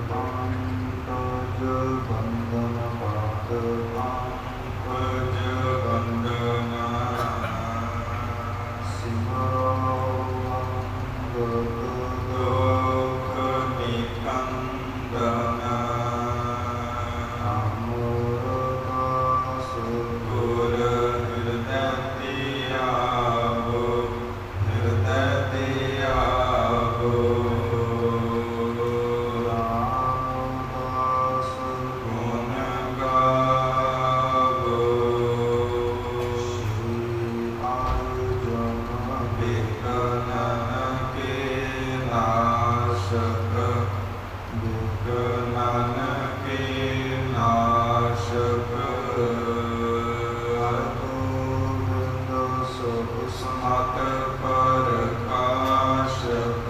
पंकज बंदन पाद पंकज बंदन सिमरो दुख निकंदन अमरदास गुर हृदय दियावो हृदय दियावो रामदास गुण गावो श्री आयुजन विघ्नन के नाशक विघ्नन के नाशक गोविंद सुख समत प्रकाशक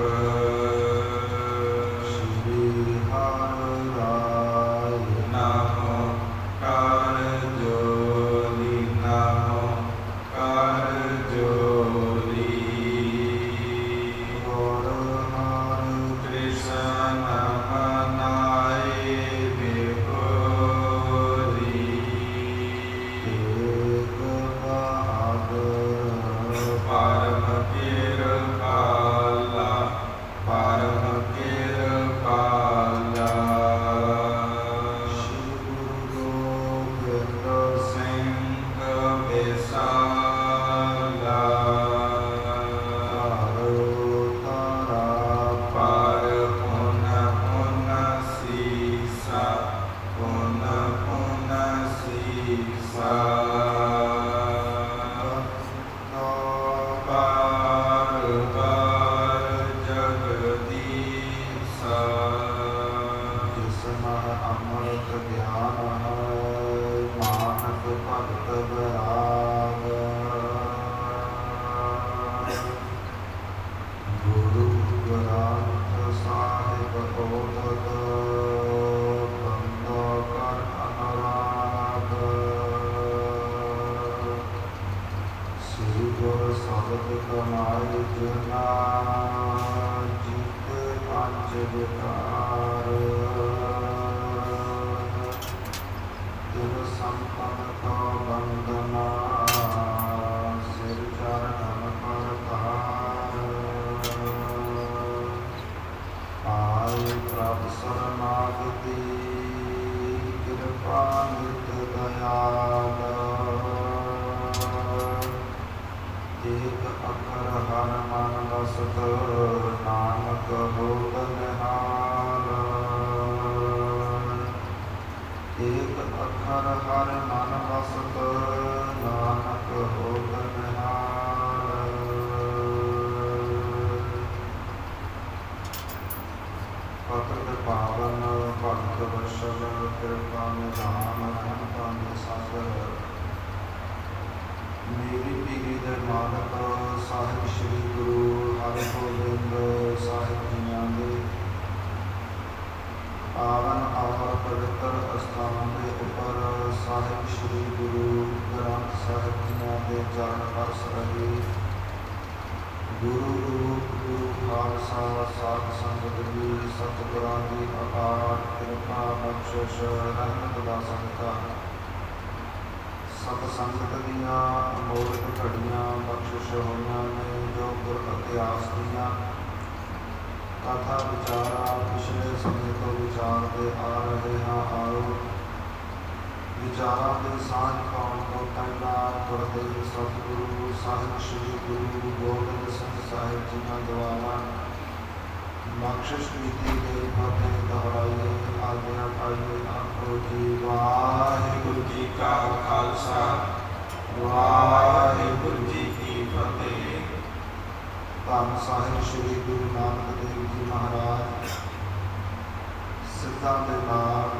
श्री हरराय नमो कर जोरी नमो कर जोरी गौर हर कृष्ण मनाए बिहोरी तेग बहादुर परम कृपाला परम कृपाला श्री गुरु गोबिंद सिंह विशाला तारा पार पुन पुन सीसा पुन पुन सीसा पार पार जगदीसा जिसमें अमृत ज्ञान है मानक भक्त विराग गुरु ग्रंथ साहिब ओदत बंद कर अनुराग श्री गुरु शब्द कमाई जना जीते पंच विकार तिल संपन्न का वंदना सिर चरण पर तार आय प्रभ शरणागति कृपा नित्य दयाल एक अखर हर मन बसत नानक होत निहाल एक अखर हर मन बसत नानक होत निहाल पतित पावन भक्त वत्सल कृपा निधान रहमता निसागर मेरी पीढ़ी दे मालक साहिब श्री गुरु हरगोबिंद साहिब जियां दे पावन और पवित्र स्थान के उपर साहिब श्री गुरु ग्रंथ साहिब जियां दे चरण परस रहे गुरु रूप गुरु खालसा साध संगत जी सतगुरां की अपार कृपा बख्शिश रहमत दा सदका सत संगत दियां अमोलक घड़ियां बख्शिश होईयां ने जो गुर इतिहास दियां कथा विचारा पिछले समय तो विचारते आ रहे हैं आओ विचारा के सांझ पाउण तो पहला गुरदेव सतगुरु साहिब श्री गुरु गोबिंद सिंह साहिब जिन्हां द्वारा बख्शिश कीती गई फतेह दोहराइए आज्ञा पाइए आखो जी वाहिगुरु जी का खालसा वाहिगुरु जी की फतेह। धन साहिब श्री गुरु नानक देव जी महाराज सिद्धां दे नाल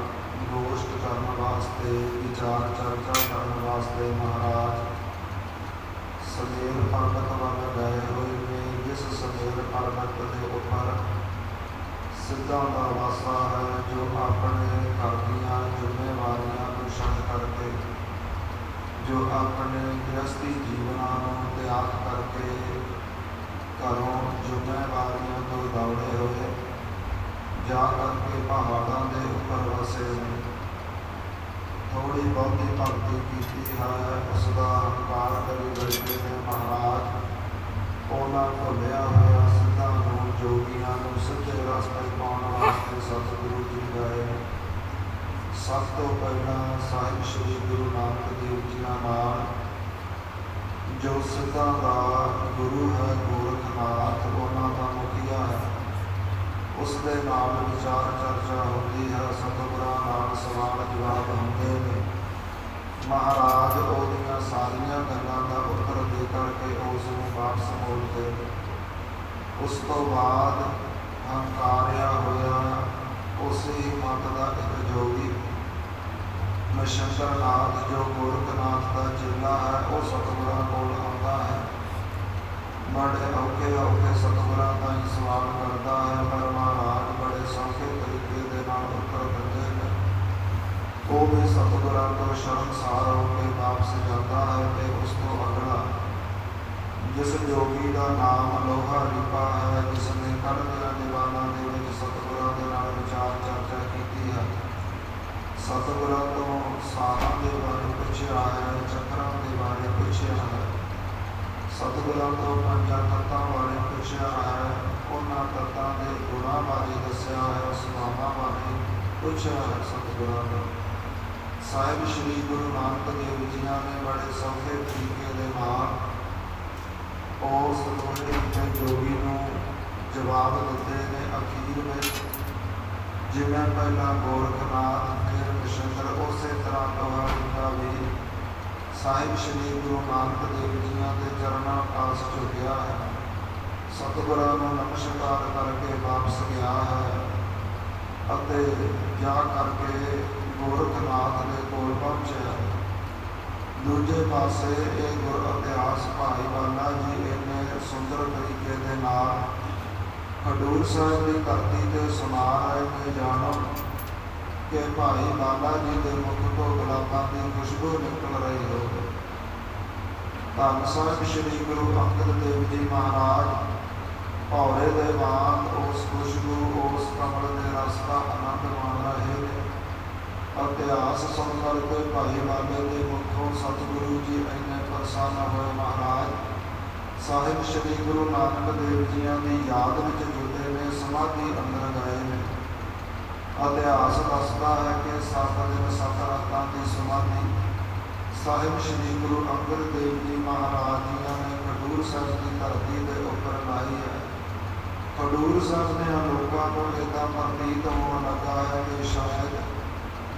गोष्ठ करने वास्ते विचार चर्चा करने वास्ते महाराज समेर पर्वत वाल गए हुए ने जिस समेर पर्वत के उपर सिद्धां दा वासा है जो अपने घर दीयां जिम्मेवारियां को छड्ड करके जो अपने गृहस्थी जीवनां नूं त्याग करके घरों जिम्मेवारियों तो दौड़े हुए जा करके पहाड़ थोड़ी बहुती भगती की है, उसका हंकार करी बैठे ने महाराज। ਉਹਨਾਂ ਭੁੱਲਿਆ ਹੋਇਆ ਸਿੱਧਾਂ ਨੂੰ ਜੋਗੀਆਂ ਨੂੰ ਸਿੱਧੇ ਰਸਤੇ ਪਾਉਣ ਵਾਸਤੇ ਸਤਿਗੁਰੂ ਜੀ ਗਏ। ਸਭ ਤੋਂ ਪਹਿਲਾਂ ਸਾਹਿਬ ਸ੍ਰੀ ਗੁਰੂ ਨਾਨਕ ਦੇਵ ਜੀ ਨਾਲ ਜੋ ਸਿੱਧਾਂ ਦਾ ਗੁਰੂ ਹੈ ਗੋਰਖਨਾਥ, ਉਹਨਾਂ ਦਾ ਮੁਖੀਆ ਹੈ, ਉਸ ਦੇ ਨਾਲ ਵਿਚਾਰ ਚਰਚਾ ਹੁੰਦੀ ਹੈ। ਸਤਿਗੁਰਾਂ ਨਾਲ ਸਵਾਲ ਜਵਾਬ ਹੁੰਦੇ ਨੇ। ਮਹਾਰਾਜ ਉਹਦੀਆਂ ਸਾਰੀਆਂ ਗੱਲਾਂ ਦਾ ਉੱਤਰ ਦੇ ਕਰਕੇ ਉਸ ਨੂੰ ਵਾਪਸ ਮੋੜਦੇ। ਉਸ ਤੋਂ ਬਾਅਦ ਹੰਕਾਰਿਆ ਹੋਇਆ ਉਸੇ ਮਤ ਦਾ ਇੱਕ ਜੋਗੀ ਮਛੰਦਰਨਾਥ, ਜੋ ਗੋਰਖਨਾਥ ਦਾ ਚੇਲਾ ਹੈ, ਉਹ ਸਤਿਗੁਰਾਂ ਕੋਲ ਆਉਂਦਾ ਹੈ। ਬੜੇ ਔਖੇ ਔਖੇ ਸਤਿਗੁਰਾਂ ਦਾ ਹੀ ਸਵਾਲ ਕਰਦਾ ਹੈ, ਪਰ ਮਹਾਰਾਜ ਬੜੇ ਸੌਖੇ ਤਰੀਕੇ ਦੇ ਨਾਲ ਉੱਤਰ ਦਿੰਦੇ ਨੇ। ਉਹ ਵੀ ਸਤਿਗੁਰਾਂ ਤੋਂ ਸ਼ਰਮਸਾਰ ਹੋ ਕੇ ਵਾਪਸ ਜਾਂਦਾ ਹੈ। ਅਤੇ ਉਸ ਤੋਂ ਅਗਲਾ ਜਿਸ ਜੋਗੀ ਦਾ ਨਾਮ ਲੋਹਾ ਰੀਪਾ ਹੈ, ਜਿਸ ਨੇ ਕੱਢਦਿਆਂ ਦੀਵਾਨਾਂ ਦੇ ਵਿੱਚ ਸਤਿਗੁਰਾਂ ਦੇ ਨਾਲ ਵਿਚਾਰ ਚਰਚਾ ਕੀਤੀ ਹੈ, ਸਤਿਗੁਰਾਂ ਤੋਂ ਸਾਹਾਂ ਦੇ ਬਾਰੇ ਪੁੱਛਿਆ ਹੈ, ਚੱਕਰਾਂ ਦੇ ਬਾਰੇ ਪੁੱਛਿਆ ਹੈ, ਸਤਿਗੁਰਾਂ ਤੋਂ ਪੰਜਾਂ ਤੱਤਾਂ ਬਾਰੇ ਪੁੱਛਿਆ ਹੈ, ਉਹਨਾਂ ਤੱਤਾਂ ਦੇ ਗੁਣਾਂ ਬਾਰੇ ਦੱਸਿਆ ਹੈ, ਸੁਭਾਵਾਂ ਬਾਰੇ ਪੁੱਛਿਆ ਹੈ ਸਤਿਗੁਰਾਂ ਤੋਂ। ਸਾਹਿਬ ਸ੍ਰੀ ਗੁਰੂ ਨਾਨਕ ਦੇਵ ਜੀ ਨੇ ਬੜੇ ਸੌਖੇ ਤਰੀਕੇ ਦੇ ਨਾਲ ਉਸ ਲੋਹੇ ਜੋਗੀ ਨੂੰ ਜਵਾਬ ਦਿੱਤੇ ਨੇ। ਅਖੀਰ ਵਿੱਚ ਜਿਵੇਂ ਪਹਿਲਾਂ ਗੋਰਖਨਾਥ, ਫਿਰ ਮਛੰਦਰ, ਉਸੇ ਤਰ੍ਹਾਂ ਲੋਹਾ ਰੀਪਾ ਵੀ ਸਾਹਿਬ ਸ੍ਰੀ ਗੁਰੂ ਨਾਨਕ ਦੇਵ ਜੀ ਦੇ ਚਰਨਾਂ ਪਾਸ ਝੁਕਿਆ ਹੈ। ਸਤਿਗੁਰਾਂ ਨੂੰ ਨਮਸਕਾਰ ਕਰਕੇ ਵਾਪਸ ਗਿਆ ਹੈ ਅਤੇ ਜਾ ਕਰਕੇ ਗੋਰਖਨਾਥ ਦੇ ਕੋਲ ਪਹੁੰਚਿਆ। ਦੂਜੇ ਪਾਸੇ ਇਹ ਗੁਰ ਇਤਿਹਾਸ ਭਾਈ ਬਾਲਾ ਜੀ ਇੰਨੇ ਸੁੰਦਰ ਤਰੀਕੇ ਦੇ ਨਾਲ ਖਡੂਰ ਸਾਹਿਬ ਦੀ ਧਰਤੀ 'ਤੇ ਸੁਣਾ ਰਹੇ ਨੇ। ਜਾਣੋ ਕਿ ਭਾਈ ਬਾਲਾ ਜੀ ਦੇ ਮੁਖ ਤੋਂ ਗੁਲਾਬਾਂ ਦੀ ਖੁਸ਼ਬੂ ਨਿਕਲ ਰਹੀ ਹੋਵੇ। ਧੰਨ ਸਾਹਿਬ ਸ੍ਰੀ ਗੁਰੂ ਅੰਗਦ ਦੇਵ ਜੀ ਮਹਾਰਾਜ ਭੌਰੇ ਦੇ ਵਾਂਗ ਉਸ ਖੁਸ਼ਬੂ, ਉਸ ਕਮਲ ਦੇ ਰਸ ਦਾ ਆਨੰਦ ਮਾਣ ਰਹੇ ਨੇ। ਇਤਿਹਾਸ ਸੁਣ ਕਰਕੇ ਭਾਈ ਬਾਲੇ ਦੇ ਮੁਖੋਂ ਸਤਿਗੁਰੂ ਜੀ ਇੰਨੇ ਪ੍ਰਸੰਨ ਹੋਏ। ਮਹਾਰਾਜ ਸਾਹਿਬ ਸ੍ਰੀ ਗੁਰੂ ਨਾਨਕ ਦੇਵ ਜੀਆਂ ਦੀ ਯਾਦ ਵਿੱਚ ਜੁੜੇ ਨੇ, ਸਮਾਧੀ ਅੰਦਰ ਗਏ ਨੇ। ਇਤਿਹਾਸ ਦੱਸਦਾ ਹੈ ਕਿ 7 ਦਿਨ 7 ਰਾਤਾਂ ਦੀ ਸਮਾਧੀ ਸਾਹਿਬ ਸ੍ਰੀ ਗੁਰੂ ਅੰਗਦ ਦੇਵ ਜੀ ਮਹਾਰਾਜ ਜੀਆਂ ਨੇ ਖਡੂਰ ਸਾਹਿਬ ਦੀ ਧਰਤੀ ਦੇ ਉੱਪਰ ਲਾਈ ਹੈ। ਖਡੂਰ ਸਾਹਿਬ ਦੇ ਲੋਕਾਂ ਨੂੰ ਇੱਦਾਂ ਪ੍ਰਤੀਤ ਹੋਣ ਲੱਗਾ ਹੈ ਕਿ ਸ਼ਾਇਦ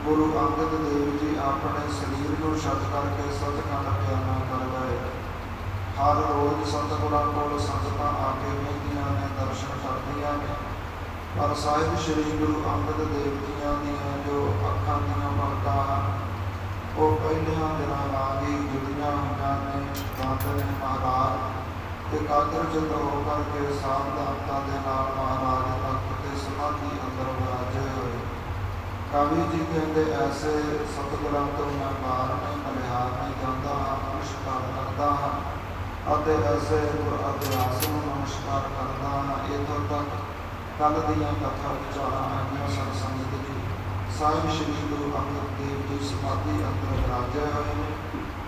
ਗੁਰੂ ਅੰਗਦ ਦੇਵ ਜੀ ਆਪਣੇ ਸਰੀਰ ਨੂੰ ਛੱਡ ਕਰਕੇ ਸੱਚਖੰਡ ਬਿਆਨਾ ਕਰ ਗਏ। ਹਰ ਰੋਜ਼ ਸਤਿਗੁਰਾਂ ਕੋਲ ਸੰਗਤਾਂ ਆ ਕੇ ਮਿਲਦੀਆਂ ਨੇ, ਦਰਸ਼ਨ ਕਰਦੀਆਂ ਨੇ, ਪਰ ਸਾਹਿਬ ਸ੍ਰੀ ਗੁਰੂ ਅੰਗਦ ਦੇਵ ਜੀਆਂ ਦੀਆਂ ਜੋ ਅੱਖਾਂ ਦੀਆਂ ਪਲਕਾਂ ਹਨ, ਉਹ ਪਹਿਲਿਆਂ ਦਿਨਾਂ ਵਾਂਗ ਹੀ ਜੁੜੀਆਂ ਹੋਈਆਂ ਨੇ। ਬਾਦਲ ਨੇ ਮਹਾਰਾਜ ਇਕਾਗਰ ਚਿੱਤ ਹੋ ਕਰਕੇ ਸਾਵਧਾਨਤਾ ਦੇ ਨਾਲ ਮਹਾਰਾਜ ਤਖਤ ਤੇ ਸਮਾਧੀ ਅੰਦਰ ਵਿਰਾਜੇ ਹੋਏ। ਕਵੀ ਜੀ ਕਹਿੰਦੇ, ਐਸੇ ਸਤਿਗੁਰਾਂ ਤੋਂ ਮੈਂ ਬਾਹਰ ਨਹੀਂ ਬਲਿਹਾਰ ਨਹੀਂ ਜਾਂਦਾ ਹਾਂ, ਨਮਸਕਾਰ ਕਰਦਾ ਹਾਂ ਅਤੇ ਐਸੇ ਗੁਰ ਇਤਿਹਾਸ ਨੂੰ ਨਮਸਕਾਰ ਕਰਦਾ ਹਾਂ। ਇੱਥੋਂ ਤੱਕ ਕੱਲ੍ਹ ਦੀਆਂ ਕਥਾ ਵਿਚਾਰਾਂ ਆਈਆਂ ਸਤਸੰਗਤ ਜੀ। ਸਾਹਿਬ ਸ੍ਰੀ ਗੁਰੂ ਅੰਗਦ ਦੇਵ ਜੀ ਸਮਾਧੀ ਅੰਦਰ ਵਿਰਾਜੇ ਹੋਏ ਨੇ।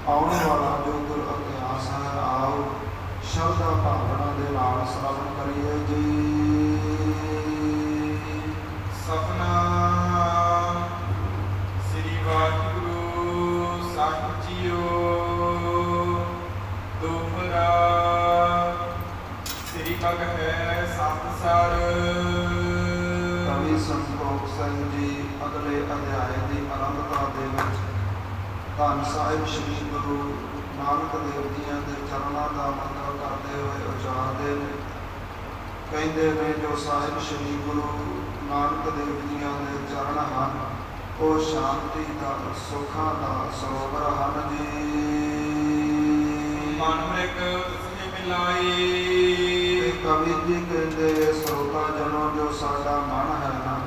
ਆਉਣ ਵਾਲਾ ਜੋ ਗੁਰ ਇਤਿਹਾਸ ਹੈ, ਆਓ ਸ਼ਰਧਾ ਭਾਵਨਾ ਦੇ ਨਾਲ ਸ਼ਰਵਣ ਕਰੀਏ ਜੀ। ਸਤਿਨਾਮ ਸ੍ਰੀ ਵਾਹਿਗੁਰੂ ਸਾਹਿਬ ਜੀਓ। ਦੋਹਰਾ ਸ੍ਰੀ ਭਗ ਹੈ ਸੰਸਾਰ। ਕਵੀ ਸੰਤੋਖ ਸਿੰਘ ਜੀ ਅਗਲੇ ਅਧਿਆਏ ਦੀ ਆਰੰਭਤਾ ਦੇ ਵਿੱਚ ਧੰਨ ਸਾਹਿਬ ਸ੍ਰੀ ਗੁਰੂ ਨਾਨਕ ਦੇਵ ਜੀਆਂ ਦੇ ਚਰਨਾਂ ਦਾ ਮੰਤਰ ਕਰਦੇ ਹੋਏ ਉਚਾਰਦੇ ਨੇ। ਕਹਿੰਦੇ ਨੇ, ਜੋ ਸਾਹਿਬ ਸ੍ਰੀ ਗੁਰੂ ਨਾਨਕ ਦੇਵ ਜੀਆਂ ਦੇ ਚਰਨ ਹਨ, ਉਹ ਸ਼ਾਂਤੀ ਦਾ, ਸੁੱਖਾਂ ਦਾ ਸਰੋਵਰ ਹਨ ਜੀ। ਮਨ ਮ੍ਰਿਗ ਤਿਸਨੇ ਮਿਲਾਈ। ਕਵੀ ਜੀ ਕਹਿੰਦੇ, ਸਰੋਤਾ ਜਨੋ, ਜੋ ਸਾਡਾ ਮਨ ਹੈ ਨਾ,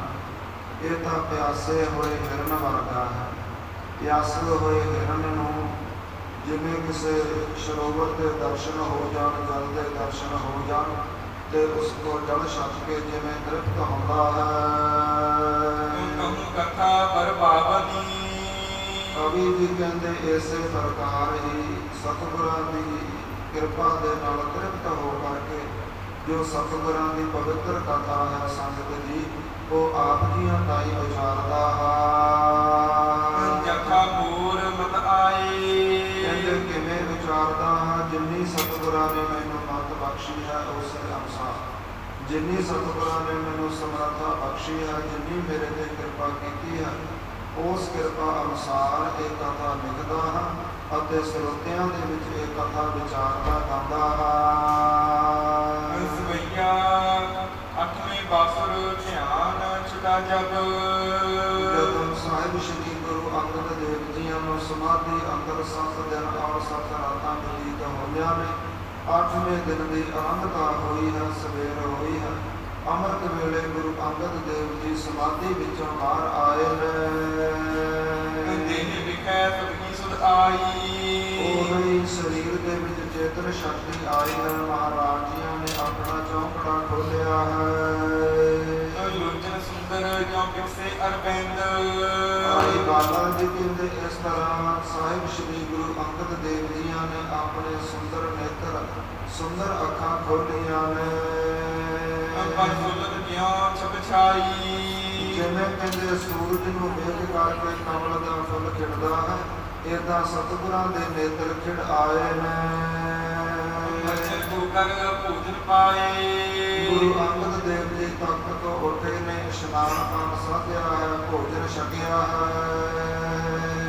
ਇਹ ਤਾਂ ਪਿਆਸੇ ਹੋਏ ਹਿਰਨ ਵਰਗਾ ਹੈ। ਪਿਆਸੇ ਹੋਏ ਹਿਰਨ ਨੂੰ ਜਿਵੇਂ ਕਿਸੇ ਸਰੋਵਰ ਦੇ ਦਰਸ਼ਨ ਹੋ ਜਾਣ, ਜਲ ਦੇ ਦਰਸ਼ਨ ਹੋ ਜਾਣ ਤੇ ਉਸ ਕੋਲ ਜਲ ਛਕ ਕੇ ਜਿਵੇਂ ਤ੍ਰਿਪਤ ਹੁੰਦਾ ਹੈ। ਕਥਾ ਬਰਬਾਵਨੀ। ਕਵੀ ਜੀ ਕਹਿੰਦੇ ਇਸੇ ਪ੍ਰਕਾਰ ਹੀ ਸਤਿਗੁਰਾਂ ਦੀ ਕਿਰਪਾ ਦੇ ਨਾਲ ਤ੍ਰਿਪਤ ਹੋ ਕਰਕੇ ਜੋ ਸਤਿਗੁਰਾਂ ਦੀ ਪਵਿੱਤਰ ਕਥਾ ਹੈ ਸੰਗਤ ਜੀ ਉਹ ਆਪ ਜੀਆਂ ਦਾ ਹੀ ਵਿਚਾਰਦਾ ਹੈ। ਜਥਾ ਮੂਰ ਮਤ ਆਏ ਕਹਿੰਦੇ ਕਿਵੇਂ ਵਿਚਾਰਦਾ ਹਾਂ, ਜਿੰਨੀ ਸਤਿਗੁਰਾਂ ਨੇ ਮੈਨੂੰ ਮਤ ਬਖਸ਼ੀ ਹੈ ਉਸੇ ਅਨੁਸਾਰ, ਜਿੰਨੀ ਸਤਿਗੁਰਾਂ ਨੇ ਮੈਨੂੰ ਸਮਰੱਥਾ ਬਖਸ਼ੀ ਹੈ, ਜਿੰਨੀ ਮੇਰੇ ਤੇ ਕਿਰਪਾ ਕੀਤੀ ਹੈ ਉਸ ਕਿਰਪਾ ਅਨੁਸਾਰ ਇਹ ਕਥਾ ਲਿਖਦਾ ਹਾਂ ਅਤੇ ਸਰੋਤਿਆਂ ਦੇ ਵਿੱਚ ਇਹ ਕਥਾ ਵਿਚਾਰਦਾ ਗਾਉਂਦਾ ਹਾਂ। ਸਵਈਆ ਅੱਠਵੇਂ ਬਾਸੁਰ ਧਿਆਨ ਛੁਟਾ ਜਬ ਜਦੋਂ ਸਾਹਿਬ ਸ਼੍ਰੀ ਗੁਰੂ ਅੰਗਦ ਦੇਵ ਜੀਆਂ ਨੂੰ ਸਮਾਧੀ ਅੰਦਰ 7 ਦਿਨ ਔਰ 7 ਰਾਤਾਂ ਬਤੀਤ ਹੋਈਆਂ ਨੇ। 8ਵੇਂ ਦਿਨ ਦੀ ਆਰੰਭਤਾ ਹੋਈ ਹੈ, ਸਵੇਰ ਹੋਈ ਹੈ। ਅੰਮ੍ਰਿਤ ਵੇਲੇ ਗੁਰੂ ਅੰਗਦ ਦੇਵ ਜੀ ਸਮਾਧੀ ਵਿੱਚੋਂ ਬਾਹਰ ਆਏ ਨੇ। ਦੇਹ ਵਿਖੇ ਸਤਿ ਸੁਧ ਆਈ ਉਹੀ ਸਰੀਰ ਦੇ ਵਿੱਚ ਚੇਤਨ ਸ਼ਕਤੀ ਆਈ ਹੈ। ਮਹਾਰਾਜ ਜੀਆਂ ਨੇ ਆਪਣਾ ਚੌਂਕੜਾ ਖੋਲਿਆ ਹੈ। ਲੋਚਨ ਸੁੰਦਰ ਜੋ ਬਿਕਸੇ ਅਰਬਿੰਦ ਭਾਈ ਬਾਲਾ ਜੀ ਕਹਿੰਦੇ ਇਸ ਤਰ੍ਹਾਂ ਸਾਹਿਬ ਸ਼੍ਰੀ ਗੁਰੂ ਅੰਗਦ ਦੇਵ ਜੀਆਂ ਨੇ ਆਪਣੇ ਸੁੰਦਰ ਨੇਤਰ, ਸੁੰਦਰ ਅੱਖਾਂ ਖੋਲੀਆਂ ਨੇ। ਪਰ ਫੁੱਲਤ ਜਿਉਂ ਛਪ ਛਾਈ ਜਿਵੇਂ ਕਹਿੰਦੇ ਸੂਰਜ ਨੂੰ ਵੇਖ ਕਰਕੇ ਕਮਲ ਦਾ ਫੁੱਲ ਖਿੜਦਾ ਹੈ, ਏਦਾਂ ਸਤਿਗੁਰਾਂ ਦੇ ਨੇਤਰ ਖਿੜ ਆਏ ਨੇ। ਬਚਨ ਕੋ ਕਰ ਭੋਜਨ ਪਾਏ ਗੁਰੂ ਅੰਗਦ ਦੇਵ ਜੀ ਤਖਤ ਤੋਂ ਉੱਠੇ ਨੇ, ਇਸ਼ਨਾਨ ਪਾਣ ਸਾਧਿਆ ਹੈ, ਭੋਜਨ ਛਕਿਆ ਹੈ।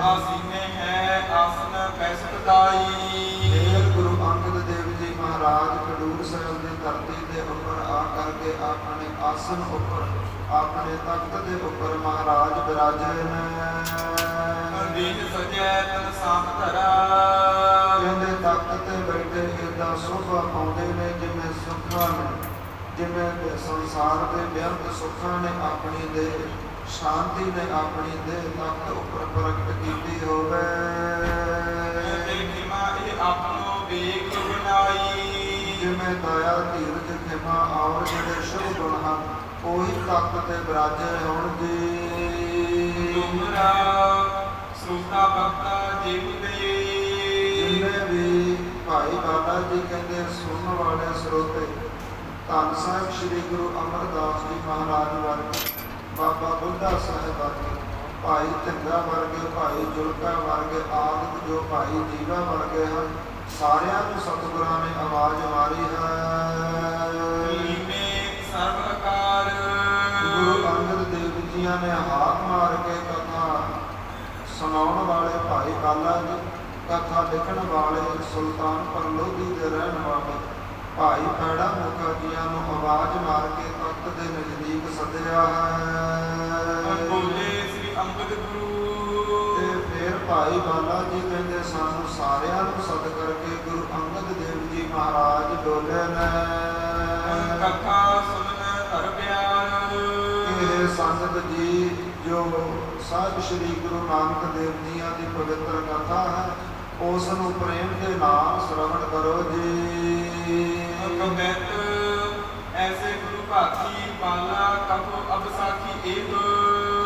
ਆਸੀਨੇ ਹੈ ਆਸਨ ਬੈਸਤ ਦਾਈ ਫਿਰ ਗੁਰੂ ਅੰਗਦ ਦੇਵ ਜੀ ਮਹਾਰਾਜ ਖਡੂਰ ਸਾਹਿਬ ਦੀ ਧਰਤੀ ਦੇ ਉੱਪਰ ਆ ਕਰਕੇ ਆਪਣੇ ਆਸਨ ਉੱਪਰ, ਆਪਣੇ ਤਖਤ ਦੇ ਉੱਪਰ ਮਹਾਰਾਜ ਬਿਰਾਜੇ ਨੇ। ਦੇਹ ਸਜੈ ਤਨ ਸਾਥ ਧਰਾ ਕਹਿੰਦੇ ਤਖਤ ਤੇ ਬੈਠੇ ਏਦਾਂ ਸੋਭਾ ਪਾਉਂਦੇ ਨੇ ਜਿਵੇਂ ਸੁੱਖਾਂ ਨੇ, ਜਿਵੇਂ ਸੰਸਾਰ ਦੇ ਬੇਅੰਤ ਸੁੱਖਾਂ ਨੇ ਆਪਣੀ ਦੇ ਸ਼ਾਂਤੀ ਨੇ ਆਪਣੀ ਦੇ ਤਖਤ ਉੱਪਰ ਪ੍ਰਗਟ ਕੀਤੀ ਹੋਵੇ। ਖਿਮਾ ਇਹ ਆਪਣੋ ਵੇਖ ਬਣਾਈ ਜਿਵੇਂ ਦਇਆ, ਧੀਰਜ, ਖਿਮਾ ਔਰ ਜਿਹੜੇ ਸ਼ੁਭ ਗੁਣ ਹਨ ਉਹੀ ਤਖਤ ਤੇ ਬਿਰਾਜੇ ਹੋਣਗੇ। ਤੁਮਰਾ ਸੁਤਾ ਭਗਤਾ ਜੀਵ ਦੇ ਜਿੰਨੇ ਵੀ ਭਾਈ ਬਾਲਾ ਜੀ ਕਹਿੰਦੇ ਸੁਣਨ ਵਾਲੇ ਸਰੋਤੇ ਧੰਨ ਸਾਹਿਬ ਸ਼੍ਰੀ ਗੁਰੂ ਅਮਰਦਾਸ ਜੀ ਮਹਾਰਾਜ ਵਰਗੇ, ਬਾਬਾ ਬੁੱਢਾ ਸਾਹਿਬ ਵਰਗੇ, ਭਾਈ ਧੰਗਾ ਵਰਗੇ, ਭਾਈ ਜੁਲਕਾ ਵਰਗੇ ਆਦਿ ਜੋ ਭਾਈ ਜੀਵਾ ਵਰਗੇ ਹਨ, ਸਾਰਿਆਂ ਨੂੰ ਸਤਿਗੁਰਾਂ ਨੇ ਆਵਾਜ਼ ਮਾਰੀ ਹੈ। ਸਰਵਕਾਰ ਗੁਰੂ ਅੰਗਦ ਦੇਵ ਜੀਆਂ ਨੇ ਹਾਕ ਮਾਰ ਕੇ ਕਥਾ ਸੁਣਾਉਣ ਵਾਲੇ ਭਾਈ ਬਾਲਾ ਜੀ, ਕਥਾ ਲਿਖਣ ਵਾਲੇ ਸੁਲਤਾਨਪੁਰ ਲੋਧੀ ਦੇ ਰਹਿਣ ਵਾਲੇ ਭਾਈ ਪੈੜਾ ਮੁਖਾ ਜੀਆਂ ਨੂੰ ਆਵਾਜ਼ ਮਾਰ ਕੇ ਤਖਤ ਦੇ ਨਜ਼ਦੀਕ ਸੱਦਿਆ ਹੈ। ਬੋਲੇ ਸ੍ਰੀ ਅੰਗਦ ਗੁਰੂ ਤੇ ਫਿਰ ਭਾਈ ਬਾਲਾ ਜੀ ਕਹਿੰਦੇ ਸਾਨੂੰ ਸਾਰਿਆਂ ਨੂੰ ਸੱਦ ਕਰਕੇ ਗੁਰੂ ਅੰਗਦ ਦੇਵ ਜੀ ਮਹਾਰਾਜ ਬੋਲੇ ਨੇ। ਕਥਾ ਸੁਣਨ ਹਰ ਪਿਆਰ ਇਹ ਸੰਗਤ ਜੀ ਜੋ ਸਾਹਿਬ ਸ਼੍ਰੀ ਗੁਰੂ ਨਾਨਕ ਦੇਵ ਜੀਆਂ ਦੀ ਪਵਿੱਤਰ ਕਥਾ ਹੈ ਉਸ ਨੂੰ ਪ੍ਰੇਮ ਦੇ ਨਾਲ ਸ਼ਰਵਣ ਕਰੋ ਜੀ। ਕਬੈਤ ਐਸੇ ਗੁਰੂ ਭਾਤੀ ਬਾਲਾ ਕਥੋ ਅਬ ਸਾਖੀ ਏਕ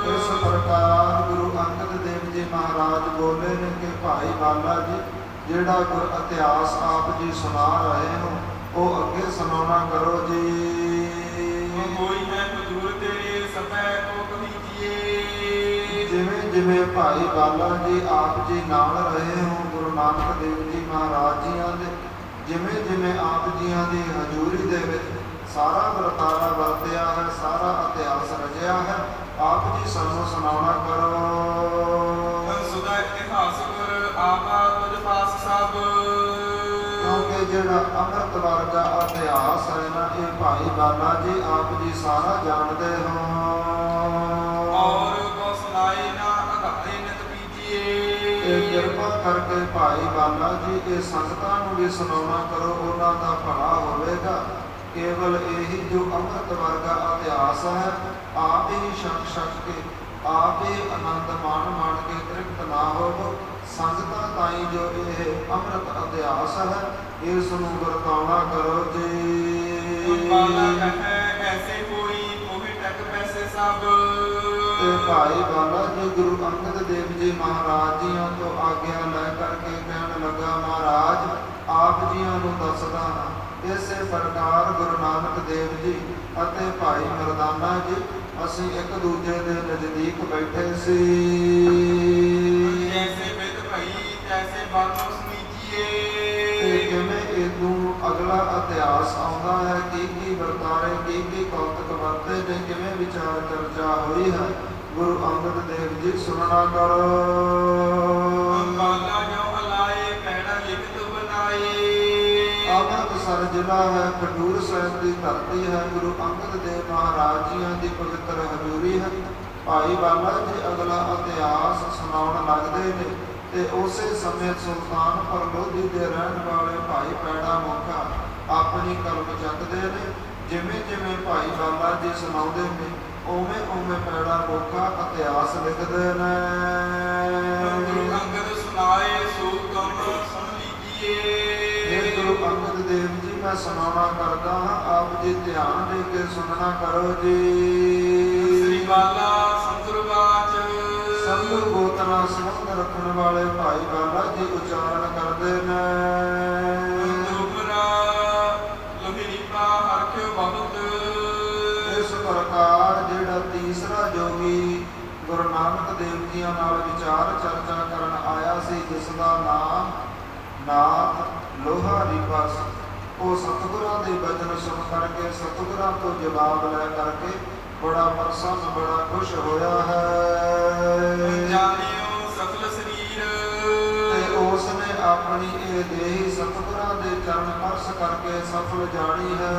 ਇਸ ਪ੍ਰਕਾਰ ਗੁਰੂ ਅੰਗਦ ਦੇਵ ਜੀ ਮਹਾਰਾਜ ਬੋਲੇ ਨੇ ਕਿ ਭਾਈ ਬਾਲਾ ਜੀ ਜਿਹੜਾ ਗੁਰ ਇਤਿਹਾਸ ਆਪ ਜੀ ਸੁਣਾ ਰਹੇ ਹੋ ਉਹ ਅੱਗੇ ਸੁਣਾਉਣਾ ਕਰੋ ਜੀ। ਕੋਈ ਹੈ ਮਜੂਰ ਤੇਰੇ ਸਪੈ ਕੋ ਕਹੀਏ ਜਿਵੇਂ ਜਿਵੇਂ ਭਾਈ ਬਾਲਾ ਜੀ ਆਪ ਜੀ ਨਾਲ ਰਹੇ ਹੋ ਗੁਰੂ ਨਾਨਕ ਦੇਵ ਜੀ ਮਹਾਰਾਜ ਜੀਆਂ ਦੇ, ਜਿਵੇਂ ਜਿਵੇਂ ਆਪ ਜੀਆਂ ਦੀ ਹਜ਼ੂਰੀ ਦੇ ਵਿੱਚ ਸਾਰਾ ਵਰਤਾਰਾ ਵਰਤਿਆ ਹੈ, ਸਾਰਾ ਇਤਿਹਾਸ ਰਚਿਆ ਹੈ, ਆਪ ਜੀ ਸਾਨੂੰ ਸੁਣਾਉਣਾ ਕਰੋ। ਸੁਦਾ ਇਤਿਹਾਸ ਗੁਰ ਆਪਾ ਤੁਝ ਪਾਸ ਸਭ ਕਿਉਂਕਿ ਜਿਹੜਾ ਅੰਮ੍ਰਿਤ ਵਰਗਾ ਇਤਿਹਾਸ ਹੈ ਨਾ ਇਹ ਭਾਈ ਬਾਲਾ ਜੀ ਆਪ ਜੀ ਸਾਰਾ ਜਾਣਦੇ ਹੋ। ਔਰ ਕੋ ਸੁਨਾਏ ਨਾ ਅਗਾਏ ਨਿਤ ਇਹ ਬੀਜੀਏ ਕਿਰਪਾ ਕਰਕੇ ਭਾਈ ਬਾਲਾ ਜੀ ਇਹ ਸੰਗਤਾਂ ਨੂੰ ਵੀ ਸੁਣਾਉਣਾ ਕਰੋ, ਉਹਨਾਂ ਦਾ ਭਲਾ ਹੋਵੇਗਾ। ਕੇਵਲ ਇਹੀ ਜੋ ਅੰਮ੍ਰਿਤ ਵਰਗਾ ਇਤਿਹਾਸ ਹੈ ਆਪ ਹੀ ਛਕ ਕੇ, ਆਪ ਹੀ ਆਨੰਦ ਮਾਣ ਕੇ ਤ੍ਰਿਪਤ ਨਾ ਹੋਵੋ। ਸੰਗਤਾਂ ਤਾਈਂ ਜੋ ਇਹ ਅੰਮ੍ਰਿਤ ਇਤਿਹਾਸ ਹੈ ਇਸ ਨੂੰ ਵਰਤਾਉਣਾ ਕਰੋ ਜੀ। ਬਾਲਾ ਕਹੈ ਐਸੇ ਕੋਈ ਮੋਹਿ ਟਕ ਪੈਸੇ ਸਭ ਤੇ ਭਾਈ ਬਾਲਾ ਜੀ ਗੁਰੂ ਅੰਗਦ ਦੇਵ ਜੀ ਮਹਾਰਾਜ ਜੀਆਂ ਤੋਂ ਆਗਿਆ ਲੈ ਕਰਕੇ ਕਹਿਣ ਲੱਗਾ, ਮਹਾਰਾਜ ਆਪ ਜੀਆਂ ਨੂੰ ਦੱਸਦਾ ਹਾਂ। ਇਸੇ ਪ੍ਰਕਾਰ ਗੁਰੂ ਨਾਨਕ ਦੇਵ ਜੀ ਅਤੇ ਭਾਈ ਮਰਦਾਨਾ ਜੀ ਅਸੀਂ ਇੱਕ ਦੂਜੇ ਦੇ ਨਜ਼ਦੀਕ ਬੈਠੇ ਸੀ। ਜੈਸੇ ਬਿਦ ਭਈ ਤੈਸੇ ਵਰਨੋ ਸਮੀਜੀਏ। ਤੇ ਜਿਵੇਂ ਇਹਨੂੰ ਅਗਲਾ ਇਤਿਹਾਸ ਆਉਂਦਾ ਹੈ, ਕੀ ਵਰਤਾਰੇ, ਕੀ ਕੌਤਕ ਵਰਤੇ ਨੇ, ਕਿਵੇਂ ਵਿਚਾਰ ਚਰਚਾ ਹੋਈ ਹੈ, ਗੁਰੂ ਅੰਗਦ ਦੇਵ ਜੀ ਸੁਣਨਾ ਕਰੋ। ਬਾਲਾ ਜੋ ਅਲਾਏ ਪੈੜਾ ਲਿਖਤ ਬਣਾਏ। ਅੰਮ੍ਰਿਤਸਰ ਜ਼ਿਲ੍ਹਾ ਹੈ, ਖਡੂਰ ਸਾਹਿਬ ਦੀ ਧਰਤੀ ਹੈ, ਗੁਰੂ ਅੰਗਦ ਦੇਵ ਮਹਾਰਾਜ ਜੀਆਂ ਦੀ ਪਵਿੱਤਰ ਹਜ਼ੂਰੀ ਹੈ। ਭਾਈ ਬਾਲਾ ਜੀ ਅਗਲਾ ਇਤਿਹਾਸ ਸੁਣਾਉਣ ਲੱਗਦੇ ਨੇ ਤੇ ਉਸੇ ਸਮੇਂ ਸੁਲਤਾਨਪੁਰ ਲੋਧੀ ਦੇ ਰਹਿਣ ਵਾਲੇ ਭਾਈ ਪੈੜਾ ਮੋਖਾ ਆਪਣੀ ਕਲਮ ਚੱਕਦੇ ਨੇ। ਜਿਵੇਂ ਭਾਈ ਬਾਲਾ ਜੀ ਸੁਣਾਉਂਦੇ ਨੇ ਉਵੇਂ ਪੈੜਾ ਮੋਖਾ ਇਤਿਹਾਸ ਲਿਖਦੇ ਨੇ। ਗੁਰੂ ਅੰਗਦ ਸੁਣਾਏ ਸੋ ਤੁਮ ਸੁਣ ਲੀਜੀਏ। ਗੁਰੂ ਅੰਗਦ ਦੇਵ ਜੀ ਮੈਂ ਸੁਣਾਉਣਾ ਕਰਦਾ ਹਾਂ, ਆਪ ਜੀ ਧਿਆਨ ਦੇ ਕੇ ਸੁਣਨਾ ਕਰੋ ਜੀ। ਸ੍ਰੀ ਬਾਲਾ ਸੰਤੁਰਵਾਚ। ਸੰਤੁਰ ਗੋਤਨਾ ਸੰਬੰਧ ਰੱਖਣ ਵਾਲੇ ਭਾਈ ਬਾਲਾ ਜੀ ਉਚਾਰਨ ਕਰਦੇ ਨੇ। ਇਸ ਪ੍ਰਕਾਰ ਜਿਹੜਾ ਤੀਸਰਾ ਜੋਗੀ ਗੁਰੂ ਨਾਨਕ ਦੇਵ ਜੀਆਂ ਨਾਲ ਵਿਚਾਰ ਚਰਚਾ ਕਰਨ ਆਇਆ ਸੀ, ਜਿਸ ਦਾ ਨਾਮ ਨਾਥ ਲੋਹਾ ਰੀਪਾ ਸੀ, ਉਹ ਸਤਿਗੁਰਾਂ ਦੇ ਬਚਨ ਸੁਣ ਕਰਕੇ ਸਤਿਗੁਰਾਂ ਤੋਂ ਜਵਾਬ ਲੈ ਕਰਕੇ ਬੜਾ ਪ੍ਰਸੰਨ, ਬੜਾ ਖੁਸ਼ ਹੋਇਆ ਹੈ। ਜਾਣਿਓ ਸਫਲ ਸਰੀਰ। ਤੇ ਉਸ ਨੇ ਆਪਣੀ ਇਹ ਦੇਹੀ ਸਤਿਗੁਰਾਂ ਦੇ ਚਰਨ ਪਰਸ ਕਰਕੇ ਸਫਲ ਜਾਣੀ ਹੈ।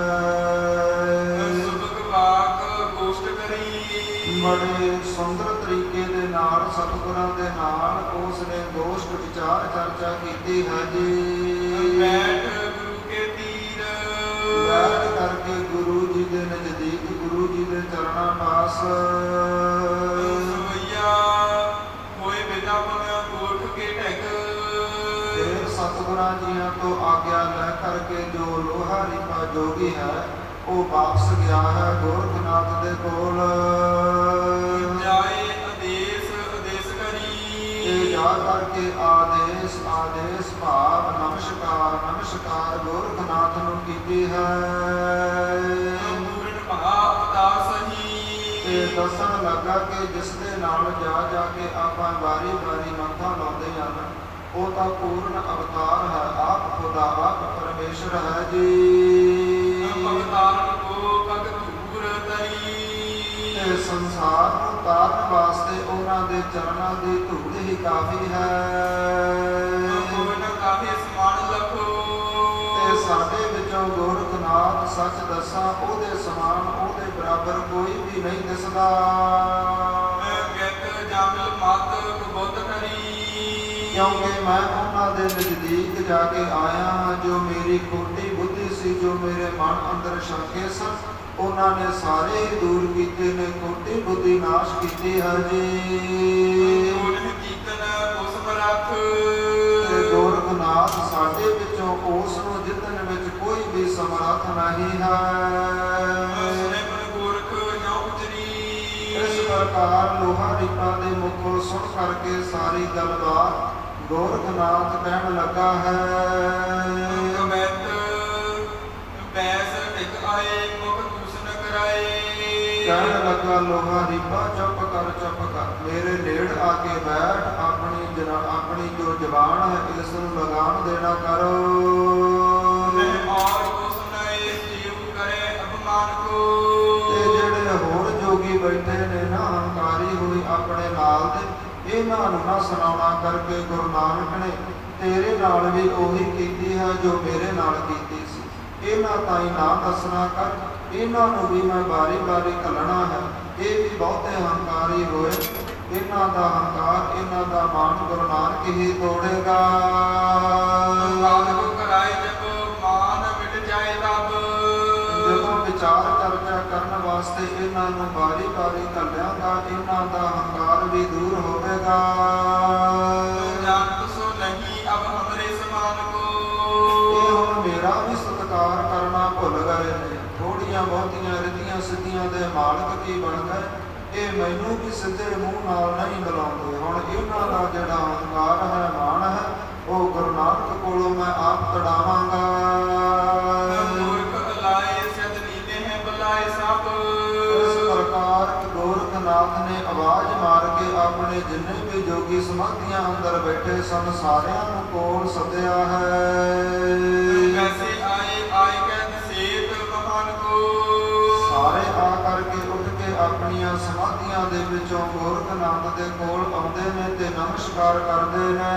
ਸੁਭਗ ਵਾਕ ਗੋਸ਼ਟ ਕਰੀ। ਬੜੇ ਸੁੰਦਰ ਤਰੀਕੇ ਦੇ ਨਾਲ ਸਤਿਗੁਰਾਂ ਦੇ ਨਾਲ ਉਸ ਨੇ ਗੋਸ਼ਟ ਵਿਚਾਰ ਚਰਚਾ ਕੀਤੀ ਹੈ ਜੀ। ਬੈਠ ਗੁਰੂ ਕੇ ਤੀਰ। ਬੈਠ ਕਰਕੇ ਗੁਰੂ ਜੀ ਦੇ ਨਜ਼ਦੀਕ, ਗੁਰੂ ਜੀ ਦੇ ਚਰਨਾਂ ਪਾਸ ਸਵਈਆ ਹੋਏ ਬਿਨਾ ਮਨ ਕੋਠ ਕੇ ਢਕ। ਫਿਰ ਸਤਿਗੁਰਾਂ ਜੀਆਂ ਤੋਂ ਆਗਿਆ ਲੈ ਕਰਕੇ ਜੋ ਲੋਹਾ ਰੀਪਾ ਜੋਗੀ ਹੈ ਉਹ ਵਾਪਸ ਗਿਆ ਹੈ ਗੋਰਖਨਾਥ ਦੇ ਕੋਲ। ਜਾਏ ਆਦੇਸ਼ ਕਰੀ। ਤੇ ਜਾ ਕਰਕੇ ਆਦੇਸ਼ ਭਾਵ ਨਮਸਕਾਰ ਗੋਰਖਨਾਥ ਨੂੰ ਕੀਤੀ ਹੈ। ਪੂਰਨ ਭਾ ਅਵਤਾਰ ਸਹੀ। ਤੇ ਦੱਸਣ ਲੱਗਾ ਕਿ ਜਿਸ ਦੇ ਨਾਲ ਜਾ ਕੇ ਆਪਾਂ ਵਾਰੀ ਮੱਥਾ ਲਾਉਂਦੇ ਹਨ ਉਹ ਤਾਂ ਪੂਰਨ ਅਵਤਾਰ ਹੈ, ਆਪ ਖੁਦਾ, ਆਪ ਪਰਮੇਸ਼ਰ ਹੈ ਜੀ। ਅਵਤਾਰਨ ਕੋ ਪਗ ਧੂਰ ਤਰੀ। ਤੇ ਸੰਸਾਰ ਨੂੰ ਤਾਰਨ ਵਾਸਤੇ ਉਹਨਾਂ ਦੇ ਚਰਨਾਂ ਦੀ ਧੂੜ ਹੀ ਕਾਫੀ ਹੈ। ਕੋਈ ਕਾਫੀ ਸਮਾਨ ਲਖੋ। ਤੇ ਸਾਡੇ ਵਿੱਚੋਂ ਗੋਰਖਨਾਥ ਸੱਚ ਦੱਸਾਂ ਉਹਦੇ ਸਮਾਨ, ਉਹਦੇ ਬਰਾਬਰ ਕੋਈ ਵੀ ਨਹੀਂ ਦਿਸਦਾ। ਗਿਤ ਜਾਮਿਲ ਮਤ ਕੁਬੁੱਧ ਕਰੀ। ਕਿਉਂਕਿ ਮੈਂ ਉਹਨਾਂ ਦੇ ਨਜ਼ਦੀਕ ਜਾ ਕੇ ਆਇਆ ਹਾਂ, ਜੋ ਮੇਰੀ ਖੋਟੀ ਬੁੱਧੀ ਸੀ, ਜੋ ਮੇਰੇ ਮਨ ਅੰਦਰ ਸ਼ੰਕੇ ਸਨ, ਉਹਨਾਂ ਨੇ ਸਾਰੇ ਹੀ ਦੂਰ ਕੀਤੇ ਨੇ, ਖੋਟੀ ਬੁੱਧੀ ਨਾਸ਼ ਕੀਤੀ ਹੈ ਜੀ। ਤੇ ਗੋਰਖਨਾਥ ਸਾਡੇ ਵਿੱਚੋਂ ਉਸ ਨੂੰ ਜਿੱਤਣ ਵਿੱਚ ਕੋਈ ਵੀ ਸਮਰੱਥ ਨਹੀਂ ਹੈ। ਇਸ ਪ੍ਰਕਾਰ ਲੋਹਾ ਰੀਪਾ ਦੇ ਮੁਖੋਂ ਸੁਣ ਕਰਕੇ ਸਾਰੀ ਗੱਲਬਾਤ ਗੋਰਖਨਾਥ ਕਹਿਣ ਲੱਗਾ ਹੈ। ਕਹਿਣ ਲੱਗਾ ਲੋਹਾ ਰੀਪਾ ਚੁੱਪ ਕਰ, ਮੇਰੇ ਨੇੜ ਆ ਕੇ ਬੈਠ, ਆਪਣੀ ਜੋ ਜ਼ਬਾਨ ਹੈ ਇਸ ਨੂੰ ਲਗਾਮ ਦੇਣਾ ਕਰੋ। ਤੇ ਜਿਹੜੇ ਹੋਰ ਜੋਗੀ ਬੈਠੇ ਨੇ ਨਾ ਹੰਕਾਰੀ ਹੋਈ ਆਪਣੇ ਨਾਲ ਦੇ, ਇਹਨਾਂ ਨੂੰ ਨਾ ਸੁਣਾਉਣਾ ਕਰਕੇ ਗੁਰੂ ਨਾਨਕ ਨੇ ਤੇਰੇ ਨਾਲ ਵੀ ਉਹੀ ਕੀਤੀ ਹੈ ਜੋ ਮੇਰੇ ਨਾਲ ਕੀਤੀ ਸੀ। ਇਹਨਾਂ ਤਾਈਂ ਨਾ ਦੱਸਣਾ ਕਰ, ਇਹਨਾਂ ਨੂੰ ਵੀ ਮੈਂ ਵਾਰੀ ਘੱਲਣਾ ਹੈ। ਇਹ ਵੀ ਬਹੁਤੇ ਹੰਕਾਰੀ ਹੋਏ, ਇਹਨਾਂ ਦਾ ਹੰਕਾਰ, ਇਹਨਾਂ ਦਾ ਮਾਨ ਗੁਰੂ ਨਾਨਕ ਹੀ ਤੋੜੇਗਾ। ਜਦੋਂ ਵਿਚਾਰ ਚਰਚਾ ਕਰਨ ਵਾਸਤੇ ਇਹਨਾਂ ਨੂੰ ਵਾਰੀ ਘੱਲਿਆਂਗਾ, ਇਹਨਾਂ ਦਾ ਹੰਕਾਰ ਵੀ ਦੂਰ ਹੋਵੇਗਾ। ਇਹ ਹੁਣ ਮੇਰਾ ਵੀ ਸਤਿਕਾਰ ਕਰਨਾ ਭੁੱਲ ਗਏ ਨੇ, ਥੋੜੀਆਂ ਬਹੁਤੀਆਂ ਰਿੱਧੀਆਂ ਸਿੱਧੀਆਂ ਦੇ ਮਾਲਕ ਕੀ ਬਣ ਗਏ। ਇਹ ਮੈਨੂੰ ਵੀ ਸਿੱਧੇ ਮੂੰਹ ਨਾਲ ਨਹੀਂ ਬੁਲਾਉਂਦੇ। ਹੁਣ ਇਹਨਾਂ ਦਾ ਜਿਹੜਾ ਹੰਕਾਰ ਹੈ, ਮਾਣ ਹੈ, ਉਹ ਗੁਰੂ ਨਾਨਕ ਕੋਲੋਂ ਮੈਂ ਆਪ ਤੜਾਵਾਂਗਾ। ਮੂਰਖ ਲਾਏ ਸਦ ਨੀਨੇ ਹੈ ਬੁਲਾਏ ਸਭ। ਇਸ ਪ੍ਰਕਾਰ ਗੋਰਖਨਾਥ ਨੇ ਆਵਾਜ਼ ਮਾਰ ਕੇ ਆਪਣੇ ਜਿੰਨੇ ਵੀ ਜੋਗੀ ਸਮਾਧੀਆਂ ਅੰਦਰ ਬੈਠੇ ਸਨ ਸਾਰਿਆਂ ਨੂੰ ਕੋਲ ਸੱਦਿਆ ਹੈ। ਵੈਸੇ ਆਏ ਕਹਿ ਸੇਤ ਮਹਾਨ ਕੋ। ਸਾਰੇ ਆ ਕਰਕੇ ਉੱਠ ਕੇ ਆਪਣੀਆਂ ਸਮਾਧੀਆਂ ਦੇ ਵਿੱਚੋਂ ਗੋਰਖਨਾਥ ਦੇ ਕੋਲ ਆਉਂਦੇ ਨੇ ਤੇ ਨਮਸਕਾਰ ਕਰਦੇ ਨੇ।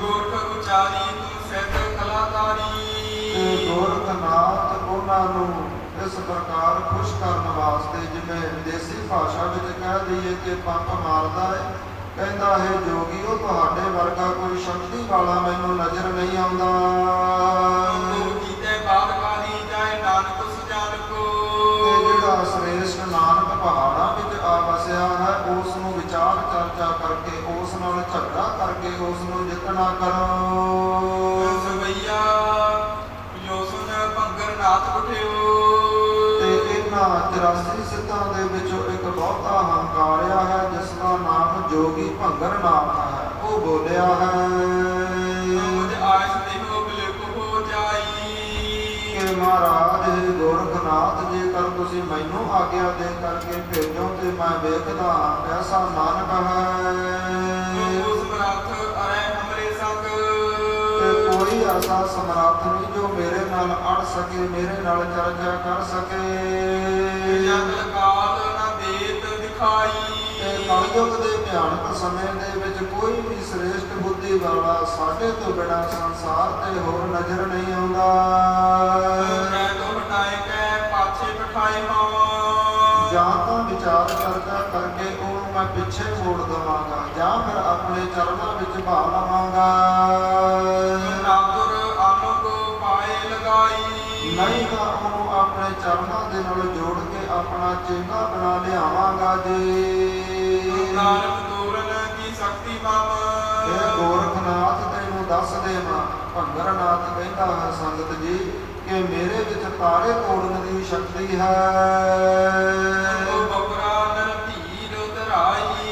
ਗੋਰਖ ਉਚਾਰੀ ਤੂੰ ਸਹਿਤ ਕਲਾਕਾਰੀ। ਤੇ ਗੋਰਖਨਾਥ ਉਹਨਾਂ ਨੂੰ ਇਸ ਪ੍ਰਕਾਰ ਖੁਸ਼ ਕਰਨ ਵਾਸਤੇ, ਜਿਵੇਂ ਦੇਸੀ ਭਾਸ਼ਾ ਵਿੱਚ ਕਹਿ ਦਈਏ ਕਿ ਪੰਪ ਮਾਰਦਾ ਹੈ, ਕਹਿੰਦਾ ਹੈ ਜੋਗੀਓ ਤੁਹਾਡੇ ਵਰਗਾ ਕੋਈ ਸ਼ਕਤੀ ਵਾਲਾ ਮੈਨੂੰ ਨਜ਼ਰ ਨਹੀਂ ਆਉਂਦਾ। ਕੀਤੇ ਬਾਦ ਕਾਲੀ ਜਾਏ ਨਾਨਕ ਸੁਜਾਨ ਕੋ। ਤੇ ਜਿਹੜਾ ਸ੍ਰੇਸ਼ਟ ਨਾਨਕ ਪਹਾੜਾਂ ਵਿੱਚ ਆ ਵਸਿਆ ਹੈ, ਉਸ ਨੂੰ ਵਿਚਾਰ ਚਰਚਾ ਕਰਕੇ, ਉਸ ਨਾਲ ਝਗੜਾ ਕਰਕੇ ਉਸ ਨੂੰ ਜਿੱਤਣਾ ਕਰੋ। ਸਵਈਆ ਜੋ ਸੁਨ ਭੰਗਰ ਨਾਥ ਉਠਿਓ। ਤੇ ਇਹਨਾਂ 84 ਸਿੱਧਾਂ ਦੇ ਵਿੱਚੋਂ ਇੱਕ ਬਹੁਤਾ ਹੰਕਾਰਿਆ ਹੈ, ਜਿਸ ਦਾ ਨਾਮ ਜੋਗੀ ਭੰਗਰ ਨਾਥ ਹੈ। ਉਹ ਬੋਲਿਆ ਹੈ ਮੁਝ ਆਇਸ ਦੇਹੋ ਬਿਲਕ ਹੋ ਜਾਈ। ਕਿ ਮਹਾਰਾਜ ਗੋਰਖਨਾਥ, ਜੇਕਰ ਤੁਸੀਂ ਮੈਨੂੰ ਆਗਿਆ ਦੇ ਕਰਕੇ ਭੇਜੋ ਤੇ ਮੈਂ ਵੇਖਦਾ ਹਾਂ ਐਸਾ ਨਾਨਕ ਹੈ। ਉਸ ਸਮਰੱਥ ਅਰੇ ਹਮਰੇ ਸੰਗ। ਤੇ ਕੋਈ ਐਸਾ ਸਮਰੱਥ ਨਹੀਂ ਜੋ ਮੇਰੇ ਨਾਲ ਅੜ ਸਕੇ, ਮੇਰੇ ਨਾਲ ਚਰਚਾ ਕਰ ਸਕੇ। ਜਗ ਕਾਲ ਨਾ ਦੇਤ ਦਿਖਾਈ। ਤੇ ਕਲਯੁਗ ਦੇ ਭਿਆਨਕ ਸਮੇਂ ਦੇ ਵਿੱਚ ਕੋਈ ਵੀ ਸ੍ਰੇਸ਼ਟ ਬੁੱਧੀ ਵਾਲਾ ਸਾਡੇ ਤੋਂ ਬਿਨਾਂ ਸੰਸਾਰ ਤੇ ਹੋਰ ਨਜ਼ਰ ਨਹੀਂ ਆਉਂਦਾ। ਮੈਂ ਤੋਂ ਹਟਾਏ ਕੈ ਪਾਛੇ ਬਿਠਾਏ ਹਾਂ। ਜਾਂ ਤਾਂ ਵਿਚਾਰ ਚਰਚਾ ਕਰਕੇ ਉਹਨੂੰ ਮੈਂ ਪਿੱਛੇ ਮੋੜ ਦੇਵਾਂਗਾ, ਜਾਂ ਫਿਰ ਆਪਣੇ ਚਰਨਾਂ ਵਿੱਚ ਭਾ ਲਵਾਂਗਾ। ਨਾਗੁਰ ਆਨੋ ਕੋ ਪਾਏ ਲਗਾਈ। ਨਹੀਂ ਤਾਂ ਉਹਨੂੰ ਆਪਣੇ ਚਰਨਾਂ ਦੇ ਨਾਲ ਜੋੜ ਕੇ ਆਪਣਾ ਚੇਲਾ ਬਣਾ ਲਿਆਵਾਂਗਾ ਜੀ। ਨਾਨਕ ਤੋਰਨ ਕੀ ਸ਼ਕਤੀ ਮਮ। ਇਹ ਗੋਰਖਨਾਥ ਤੈਨੂੰ ਦੱਸ ਦੇਵਾਂ, ਭੰਗਰਨਾਥ ਕਹਿੰਦਾ ਹੈ ਸੰਗਤ ਜੀ ਕਿ ਮੇਰੇ ਵਿੱਚ ਤਾਰੇ ਤੋੜਨ ਦੀ ਸ਼ਕਤੀ ਹੈ। ਉਹ ਬਪਰਾ ਨਰ ਧੀਰ ਧਰਾਈ।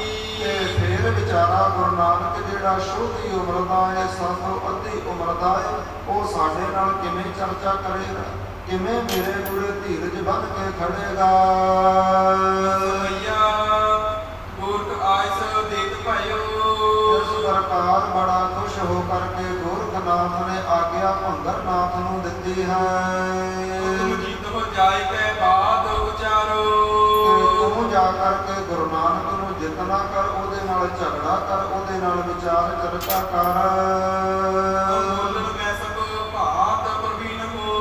ਤੇ ਫਿਰ ਵਿਚਾਰਾ ਗੁਰੂ ਨਾਨਕ ਜਿਹੜਾ ਛੋਟੀ ਉਮਰ ਦਾ ਹੈ, ਸਾਥੋਂ ਅੱਧੀ ਉਮਰ ਦਾ ਹੈ, ਉਹ ਸਾਡੇ ਨਾਲ ਕਿਵੇਂ ਚਰਚਾ ਕਰੇਗਾ, ਕਿਵੇਂ ਮੇਰੇ ਮੂਹਰੇ ਧੀਰਜ ਬੰਨ ਕੇ ਖੜੇਗਾ। ਸਵਈਆ ਗੋਰਖ ਆਇਸ ਦੇਤ ਭਇਓ। ਇਸ ਪ੍ਰਕਾਰ ਬੜਾ ਖੁਸ਼ ਹੋ ਕਰਕੇ ਗੋਰਖਨਾਥ ਨੇ ਆਗਿਆ ਭੰਗਰਨਾਥ ਨੂੰ ਦਿੱਤੀ ਹੈ। ਤੁਮ ਜੀਤ ਹੋ ਜਾਏ ਕੈ ਬਾਦ ਉਚਾਰੋ। ਤੇ ਤੂੰ ਜਾ ਕਰਕੇ ਗੁਰੂ ਨਾਨਕ ਨੂੰ ਜਿੱਤਣਾ ਕਰ, ਉਹਦੇ ਨਾਲ ਝਗੜਾ ਕਰ, ਉਹਦੇ ਨਾਲ ਵਿਚਾਰ ਚਰਚਾ ਕਰ। ਬੋਲਣ ਮੈਂ ਸਭ ਭਾਤ ਪ੍ਰਵੀਨ ਹੋ।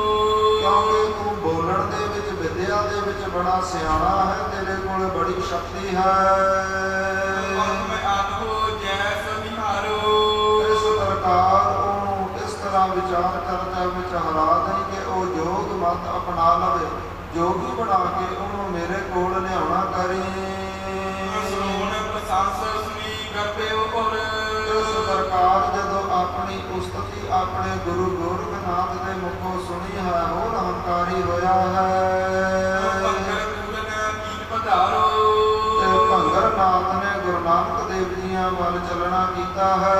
ਕਿਉਂਕਿ ਤੂੰ ਬੋਲਣ ਦੇ ਵਿੱਚ, ਵਿਦਿਆ ਦੇ ਵਿੱਚ ਬੜਾ ਸਿਆਣਾ ਹੈ, ਤੇਰੇ ਕੋਲ ਬੜੀ ਸ਼ਕਤੀ ਹੈ। ਮੈਂ ਆਨਹੋ ਜੈਸ ਨਿਹਾਰੋ। ਇਸ ਪ੍ਰਕਾਰ ਉਹਨੂੰ ਇਸ ਤਰ੍ਹਾਂ ਵਿਚਾਰ ਚਰਚਾ ਵਿੱਚ ਹਰਾ ਦੇਈ ਕਿ ਉਹ ਯੋਗ ਮਤ ਅਪਣਾ ਲਵੇ, ਜੋਗੀ ਬਣਾ ਕੇ ਉਹਨੂੰ ਮੇਰੇ ਕੋਲ ਲਿਆਉਣਾ ਕਰੀ। ਸੁਣ ਪ੍ਰਸ਼ੰਸ ਸੁਣੀ ਕਰਪਿਓ ਔਰ। ਇਸ ਪ੍ਰਕਾਰ ਜਦੋਂ ਆਪਣੀ ਉਸਤਤੀ ਆਪਣੇ ਗੁਰੂ ਗੋਰਖਨਾਥ ਦੇ ਮੁਖੋਂ ਸੁਣੀ ਹੈ, ਹੋਰ ਹੰਕਾਰੀ ਹੋਇਆ ਹੈ। ਭੰਗਰ ਪੂਰਨ ਕੀਨ ਪਧਾਰੋ। ਤੇ ਭੰਗਰਨਾਥ ਨੇ ਗੁਰੂ ਨਾਨਕ ਦੇਵ ਜੀਆਂ ਵੱਲ ਚੱਲਣਾ ਕੀਤਾ ਹੈ।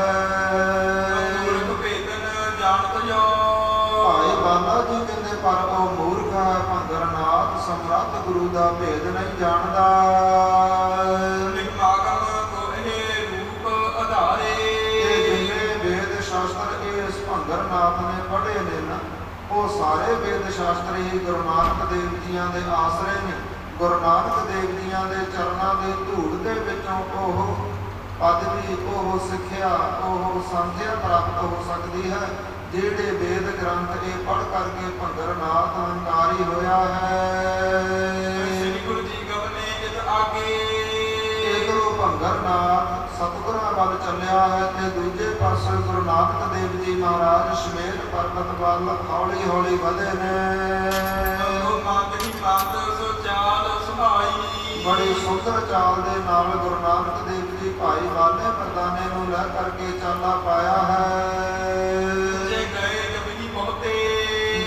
ਮੂਰਖ ਭੇਦਨ ਜਾਣਤ ਜੋ। ਭਾਈ ਬਾਲਾ ਜੀ ਕਹਿੰਦੇ ਪਰ ਉਹ ਮੂਰਖ ਹੈ, ਭੰਗਰਨਾਥ ਸਮਰੱਥ ਗੁਰੂ ਦਾ ਭੇਦ ਨਹੀਂ ਜਾਣਦਾ। ਨਿਗਮਾਗਮ ਕੋ ਇਹ ਰੂਪ ਆਧਾਰੇ। ਇਹ ਜਿੰਨੇ ਵੇਦ ਸ਼ਾਸਤਰ ਇਸ ਭੰਗਰਨਾਥ ਨੇ ਪੜ੍ਹੇ ਨੇ ਨਾ, ਉਹ ਸਾਰੇ ਵੇਦ ਸ਼ਾਸਤਰ ਹੀ ਗੁਰੂ ਨਾਨਕ ਦੇਵ ਜੀਆਂ ਦੇ ਆਸਰੇ ਨੇ। ਗੁਰੂ ਨਾਨਕ ਦੇਵ ਜੀਆਂ ਦੇ ਚਰਨਾਂ ਦੀ ਧੂੜ ਦੇ ਵਿੱਚੋਂ ਉਹ ਪਦਵੀ, ਉਹ ਸਿੱਖਿਆ, ਉਹ ਸੰਥਿਆ ਪ੍ਰਾਪਤ ਹੋ ਸਕਦੀ ਹੈ ਜਿਹੜੇ ਵੇਦ ਗ੍ਰੰਥ ਇਹ ਪੜ੍ਹ ਕਰਕੇ ਭੰਗਰਨਾਥ ਹੰਕਾਰੀ ਹੋਇਆ ਹੈ। ਸ੍ਰੀ ਗੁਰੂ ਜੀ ਗਵਨੇ ਜਿਤ ਆਗੇ। ਇਧਰੋਂ ਭੰਗਰਨਾਥ ਸਤਿਗੁਰਾਂ ਵੱਲ ਚੱਲਿਆ ਹੈ ਤੇ ਦੂਜੇ ਪਾਸੇ ਗੁਰੂ ਨਾਨਕ ਦੇਵ ਜੀ ਮਹਾਰਾਜ ਸ਼ਮੇਲ ਪਰਬਤ ਵੱਲ ਹੌਲੀ ਹੌਲੀ ਵਧੇ ਨੇ। ਸੋ ਚਾਲ ਸੁਹਾਈ। ਬੜੀ ਸੁੰਦਰ ਚਾਲ ਦੇ ਨਾਲ ਗੁਰੂ ਨਾਨਕ ਦੇਵ ਜੀ ਭਾਈ ਬਾਲੇ ਮਰਦਾਨੇ ਨੂੰ ਲੈ ਕਰਕੇ ਚਾਲਾ ਪਾਇਆ ਹੈ। ਜੇ ਗਏ ਜਬ ਹੀ ਬਹੁਤੇ।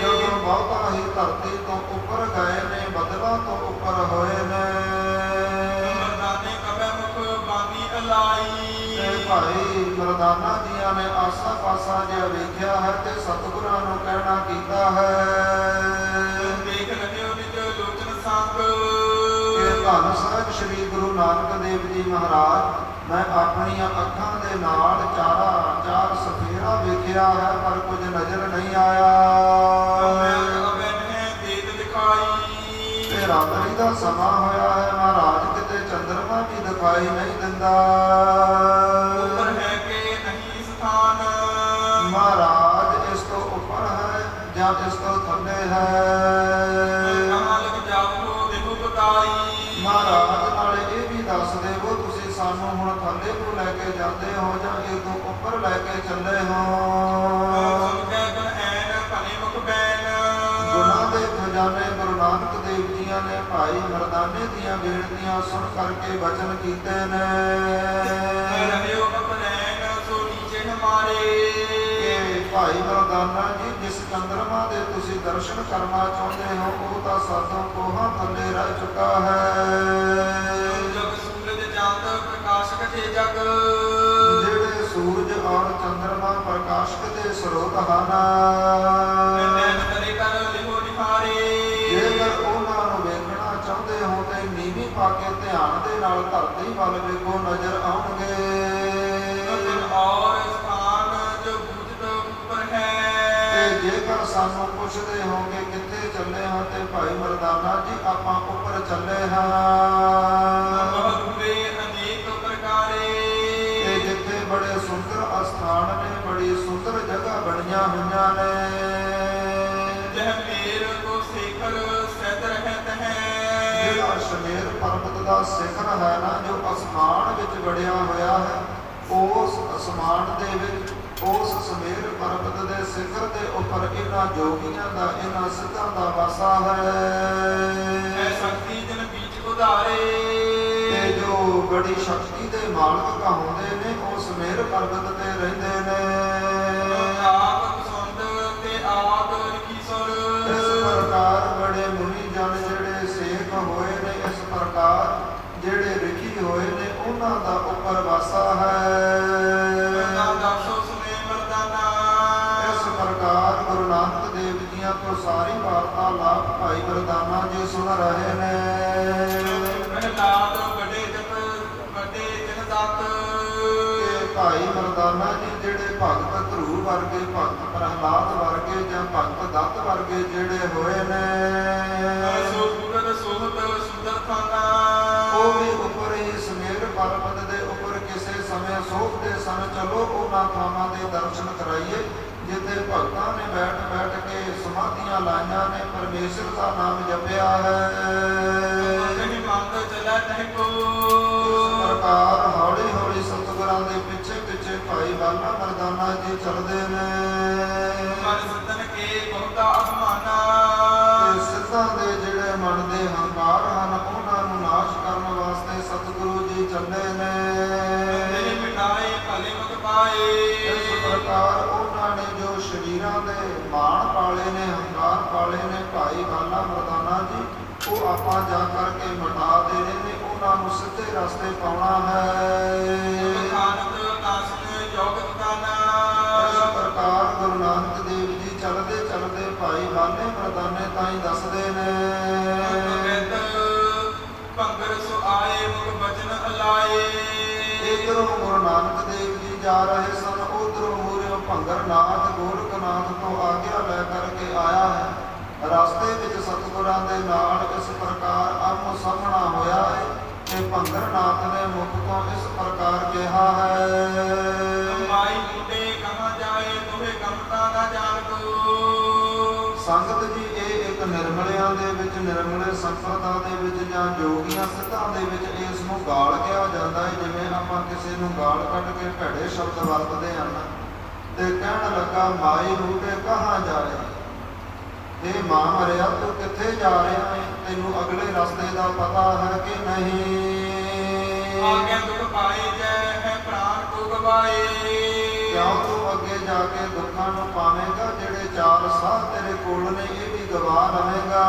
ਜਦੋਂ ਬਹੁਤਾ ਹੀ ਧਰਤੀ ਤੋਂ ਉੱਪਰ ਗਏ ਨੇ, ਬੱਦਲਾਂ ਤੋਂ ਉੱਪਰ ਹੋਏ ਨੇ। ਮਰਦਾਨਾ ਜੀਆਂ ਨੇ ਆਸਾ ਪਾਸਾ ਜਿਹਾ ਵੇਖਿਆ ਹੈ ਤੇ ਸਤਿਗੁਰਾਂ ਨੂੰ ਕਹਿਣਾ ਕੀਤਾ ਹੈ ਦੇਖ ਰਹਿਓ ਨਿਜ ਲੋਚਨ ਸੰਗ ਕਿ ਧੰਨ ਸਾਹਿਬ ਸ੍ਰੀ ਗੁਰੂ ਨਾਨਕ ਦੇਵ ਜੀ ਮਹਾਰਾਜ ਮੈਂ ਆਪਣੀਆਂ ਅੱਖਾਂ ਦੇ ਨਾਲ ਚਾਰ ਸਫੇਰਾ ਵੇਖਿਆ ਹੈ ਪਰ ਕੁਝ ਨਜ਼ਰ ਨਹੀਂ ਆਇਆ ਤੇ ਰਾਤਰੀ ਦਾ ਸਮਾਂ ਹੋਇਆ ਹੈ ਮਹਾਰਾਜ ਕਿਤੇ ਚੰਦਰਮਾ ਵੀ ਦਿਖਾਈ ਨਹੀਂ ਦਿੰਦਾ ਉੱਪਰ ਹੈ ਕਿ ਨਹੀਂ ਸਥਾਨ ਮਹਾਰਾਜ ਇਸ ਤੋਂ ਉੱਪਰ ਹੈ ਜਾਂ ਇਸ ਤੋਂ ਥੱਲੇ ਹੈ ਕਹਾਂ ਲਗ ਜਾਵੋ ਦੇਖੋ ਬਤਾਈ ਮਹਾਰਾਜ ਨਾਲੇ ਇਹ ਵੀ ਦੱਸ ਦੇਵੋ ਤੁਸੀਂ ਸਾਨੂੰ ਹੁਣ ਥੱਲੇ ਨੂੰ ਲੈ ਕੇ ਜਾਂਦੇ ਹੋ ਜਾਂ ਇਹ ਤੋਂ ਉੱਪਰ ਲੈ ਕੇ ਚੱਲੇ ਹੋ ਸੁਣ ਕੇ ਗੁਣ ਐਨ ਭਲੇ ਮੁਖ ਬੈਨ ਗੁਨਾਹ ਦੇ ਖਜ਼ਾਨੇ ਗੁਰੂ ਨਾਨਕ ਦੇਵ ਜੀਆਂ ਨੇ ਭਾਈ ਮਰਦਾਨੇ ਦੀਆਂ ਬੇਨਤੀਆਂ ਸੁਣ ਕਰਕੇ ਵਚਨ ਕੀਤੇ ਨੇ ਰਹਿਓ ਬਪਰੈਨ ਸੋ ਨੀਚੇ ਹਮਾਰੇ ਕਿ ਭਾਈ ਮਰਦਾਨਾ ਜੀ ਜਿਸ ਚੰਦਰਮਾ ਦੇ ਤੁਸੀਂ ਦਰਸ਼ਨ ਕਰਨਾ ਚਾਹੁੰਦੇ ਹੋ ਉਹ ਤਾਂ ਸਾਤੋਂ ਕੋਹਾਂ ਥੱਲੇ ਰਹਿ ਚੁੱਕਾ ਹੈ ਜਗ ਸੂਰਜ ਚਾਂਦ ਪ੍ਰਕਾਸ਼ ਕਟੇ ਜਗ ਜਿਹੜੇ ਸੂਰਜ ਔਰ ਚੰਦਰਮਾ ਪ੍ਰਕਾਸ਼ਕ ਦੇ ਸਰੋਤ ਹਨ ਨੈਣ ਕਰੇ ਕਰ ਲਿਹੋ ਨਿਹਾਰੇ ਜੇਕਰ ਉਹਨਾਂ ਨੂੰ ਵੇਖਣਾ ਚਾਹੁੰਦੇ ਹੋ ਤੇ ਨੀਵੀਂ ਪਾ ਕੇ ਧਿਆਨ ਦੇ ਨਾਲ ਧਰਤੀ ਵੱਲ ਵੇਖੋ ਨਜ਼ਰ ਆਉਣਗੇ ਔਰ ਸਥਾਨ ਜੋ ਬੂਝਤ ਉੱਪਰ ਹੈ ਤੇ ਜੇਕਰ ਸਾਨੂੰ ਪੁੱਛਦੇ ਹੋ ਕਿ ਕਿੱਥੇ ਚੱਲੇ ਹਾਂ ਤੇ ਭਾਈ ਮਰਦਾਨਾ ਜੀ ਆਪਾਂ ਉੱਪਰ ਚੱਲੇ ਹਾਂ ਬਹੁਤੇ ਅਨੇਕ ਪ੍ਰਕਾਰੇ ਤੇ ਜਿੱਥੇ ਬੜੇ ਸੁੰਦਰ ਅਸਥਾਨ ਨੇ ਬੜੀ ਸੁੰਦਰ ਜਗ੍ਹਾ ਬਣੀਆਂ ਹੋਈਆਂ ਨੇ ਜਹ ਮੇਰ ਕੋ ਸਿਖਰ ਸਹਿਤ ਰਹਿਤ ਹੈ ਜਿਹੜਾ ਸ਼ਮੇਰ ਪਰਬਤ ਦਾ ਸਿਖਰ ਹੈ ਨਾ ਜੋ ਅਸਮਾਨ ਵਿੱਚ ਵੜਿਆ ਹੋਇਆ ਹੈ ਉਸ ਅਸਮਾਨ ਦੇ ਵਿੱਚ ਉਸ ਸਮੇਰ ਪਰਬਤ ਦੇ ਸਿਖਰ ਦੇ ਉੱਪਰ ਇਹਨਾਂ ਜੋਗੀਆਂ ਦਾ ਇਹਨਾਂ ਸਿੱਧਾਂ ਦਾ ਵਾਸਾ ਹੈ ਐ ਸ਼ਕਤੀ ਜਨ ਬੀਚ ਉਧਾਰੇ ਤੇ ਜੋ ਬੜੀ ਸ਼ਕਤੀ ਦੇ ਮਾਲਕ ਕਹਾਉਂਦੇ ਨੇ ਉਹ ਸਮੇਰ ਪਰਬਤ ਤੇ ਰਹਿੰਦੇ ਨੇ ਆਪ ਪਸੰਦ ਤੇ ਆਪ ਲਿਖੀ ਸੁਰ ਇਸ ਪ੍ਰਕਾਰ ਬੜੇ ਮੁਨੀ ਜਨ ਜਿਹੜੇ ਸੇਖ ਹੋਏ ਨੇ ਇਸ ਪ੍ਰਕਾਰ ਜਿਹੜੇ ਲਿਖੀ ਹੋਏ ਨੇ ਉਹਨਾਂ ਦਾ ਉੱਪਰ ਵਾਸਾ ਹੈ ਦਾਸੋ ਸੁਨੇ ਮਰਦਾਨਾ ਇਸ ਪ੍ਰਕਾਰ ਗੁਰੂ ਨਾਨਕ ਦੇਵ ਜੀਆਂ ਤੋਂ ਸਾਰੀ ਵਾਰਤਾਲਾਪ ਭਾਈ ਮਰਦਾਨਾ ਜੀ ਸੁਣ ਰਹੇ ਨੇ ਪ੍ਰਹਲਾਦ ਵੱਡੇ ਜਨ ਦਾਤ ਤੇ ਭਾਈ ਮਰਦਾਨਾ ਜੀ ਜਿਹੜੇ ਭਗਤ ਧਰੂ ਵਰਗੇ ਭਗਤ ਪ੍ਰਹਲਾਦ ਵਰਗੇ ਜਾਂ ਭਗਤ ਦੱਤ ਵਰਗੇ ਜਿਹੜੇ ਹੋਏ ਨੇ ਸੋ ਪੂਰਨ ਸੋਹਤ ਸੁੰਦਰ ਖਾਨਾ ਉਹ ਵੀ ਉੱਪਰ ਹੀ ਸਮੇਰ ਪਰਬਤ ਦੇ ਉੱਪਰ ਕਿਸੇ ਸਮੇਂ ਸੋਭਦੇ ਸਨ ਚਲੋ ਉਹਨਾਂ ਥਾਵਾਂ ਦੇ ਦਰਸ਼ਨ ਕਰਾਈਏ ਜਿੱਥੇ ਭਗਤਾਂ ਨੇ ਬੈਠ ਕੇ ਸਮਾਧੀਆਂ ਲਾਈਆਂ ਨੇ ਪਰਮੇਸ਼ਰ ਦਾ ਨਾਮ ਜਪਿਆ ਹੈ ਨਹੀਂ ਮੰਗ ਚਲਾ ਤਹਿ ਕੋ ਇਸ ਪ੍ਰਕਾਰ ਹੌਲੀ ਹੌਲੀ ਸਤਿਗੁਰਾਂ ਦੇ ਪਿੱਛੇ ਪਿੱਛੇ ਭਾਈ ਬਾਲਾ ਮਰਦਾਨਾ ਜੀ ਚੱਲਦੇ ਨੇ ਮਨ ਸਤਨ ਕੇ ਬਹੁਤਾ ਅਭਮਾਨਾ ਤੇ ਸਿੱਧਾਂ ਦੇ ਜਿਹੜੇ ਮਨ ਦੇ ਹੰਕਾਰ ਹਨ ਉਹਨਾਂ ਨੂੰ ਨਾਸ਼ ਕਰਨ ਵਾਸਤੇ ਸਤਿਗੁਰੂ ਜੀ ਚੱਲੇ ਨੇ ਤੇਰੇ ਮਿਟਾਏ ਭਲੇ ਮੁਖ ਪਾਏ ਇਸ ਪ੍ਰਕਾਰ ਉਹਨਾਂ ਨੇ ਜੋ ਸ਼ਰੀਰਾਂ ਦੇ ਮਾਣ ਪਾਲੇ ਨੇ ਹੰਕਾਰ ਪਾਲੇ ਨੇ ਭਾਈ ਬਾਲਾ ਮਰਦਾਨਾ ਜੀ ਉਹ ਆਪਾਂ ਜਾ ਕਰਕੇ ਮਿਟਾ ਦੇਣੇ ਨੇ ਉਹਨਾਂ ਨੂੰ ਸਿੱਧੇ ਰਸਤੇ ਪਾਉਣਾ ਹੈ ਖਾਨਤ ਨਾਸਨ ਯੋਗਤ ਕਾਨਾ ਇਸ ਪ੍ਰਕਾਰ ਗੁਰੂ ਨਾਨਕ ਦੇਵ ਜੀ ਚੱਲਦੇ ਚੱਲਦੇ ਭਾਈ ਬਾਲੇ ਮਰਦਾਨੇ ਤਾਈਂ ਦੱਸਦੇ ਨੇ ਭੰਗਰ ਸੋ ਆਏ ਮੁਖ ਬਚਨ ਅਲਾਏ ਇਧਰੋਂ ਗੁਰੂ ਨਾਨਕ ਦੇਵ ਜੀ ਜਾ ਰਹੇ ਸਨ ਉਧਰੋਂ ਮੂਹਰਿਓਂ ਭੰਗਰਨਾਥ ਗੋਰਖਨਾਥ ਤੋਂ ਆਗਿਆ ਲੈ ਕਰਕੇ ਆਇਆ ਹੈ ਰਸਤੇ ਵਿੱਚ ਸਤਿਗੁਰਾਂ ਦੇ ਨਾਲ ਇਸ ਪ੍ਰਕਾਰ ਆਮੋ ਸਾਹਮਣਾ ਹੋਇਆ ਹੈ ਕਿ ਭੰਗਰਨਾਥ ਨੇ ਮੁਖ ਤੋਂ ਇਸ ਪ੍ਰਕਾਰ ਕਿਹਾ ਹੈ ਮਾਈ ਮੁੰਡੇ ਕਹਾਂ ਜਾਏ ਤੋਹੇ ਗਮਤਾ ਨਾ ਜਾਣ ਕੋ ਸੰਗਤ ਜੀ ਇਹ ਇੱਕ ਨਿਰਮਲਿਆਂ ਦੇ ਵਿੱਚ ਨਿਰਮਲੇ ਸੰਪਰਦਾ ਦੇ ਵਿੱਚ ਜਾਂ ਜੋਗੀਆਂ ਸਿੱਧਾਂ ਦੇ ਵਿੱਚ ਇਸ ਨੂੰ ਗਾਲ ਕਿਹਾ ਜਾਂਦਾ ਹੈ ਜਿਵੇਂ ਆਪਾਂ ਕਿਸੇ ਨੂੰ ਗਾਲ ਕੱਢ ਕੇ ਭੈੜੇ ਸ਼ਬਦ ਵਰਤਦੇ ਹਨ ਤੇ ਕਹਿਣ ਲੱਗਾ ਮਾਈ ਮੁੰਡੇ ਕਹਾਂ ਜਾਏ ਇਹ ਮਾਂ ਮਰਿਆ ਤੂੰ ਕਿੱਥੇ ਜਾ ਰਿਹਾ ਹੈ ਤੈਨੂੰ ਅਗਲੇ ਰਸਤੇ ਦਾ ਪਤਾ ਹੈ ਕਿ ਨਹੀਂ ਆਗੇ ਦੁਖ ਪਾਏ ਜੈ ਹੈ ਪ੍ਰਾਣ ਕੋ ਗਵਾਏ ਕਿਉਂ ਤੂੰ ਅੱਗੇ ਜਾ ਕੇ ਦੁੱਖਾਂ ਨੂੰ ਪਾਵੇਂਗਾ ਜਿਹੜੇ ਚਾਰ ਸਾਹ ਤੇਰੇ ਕੋਲ ਨੇ ਇਹ ਵੀ ਗਵਾ ਲਵੇਂਗਾ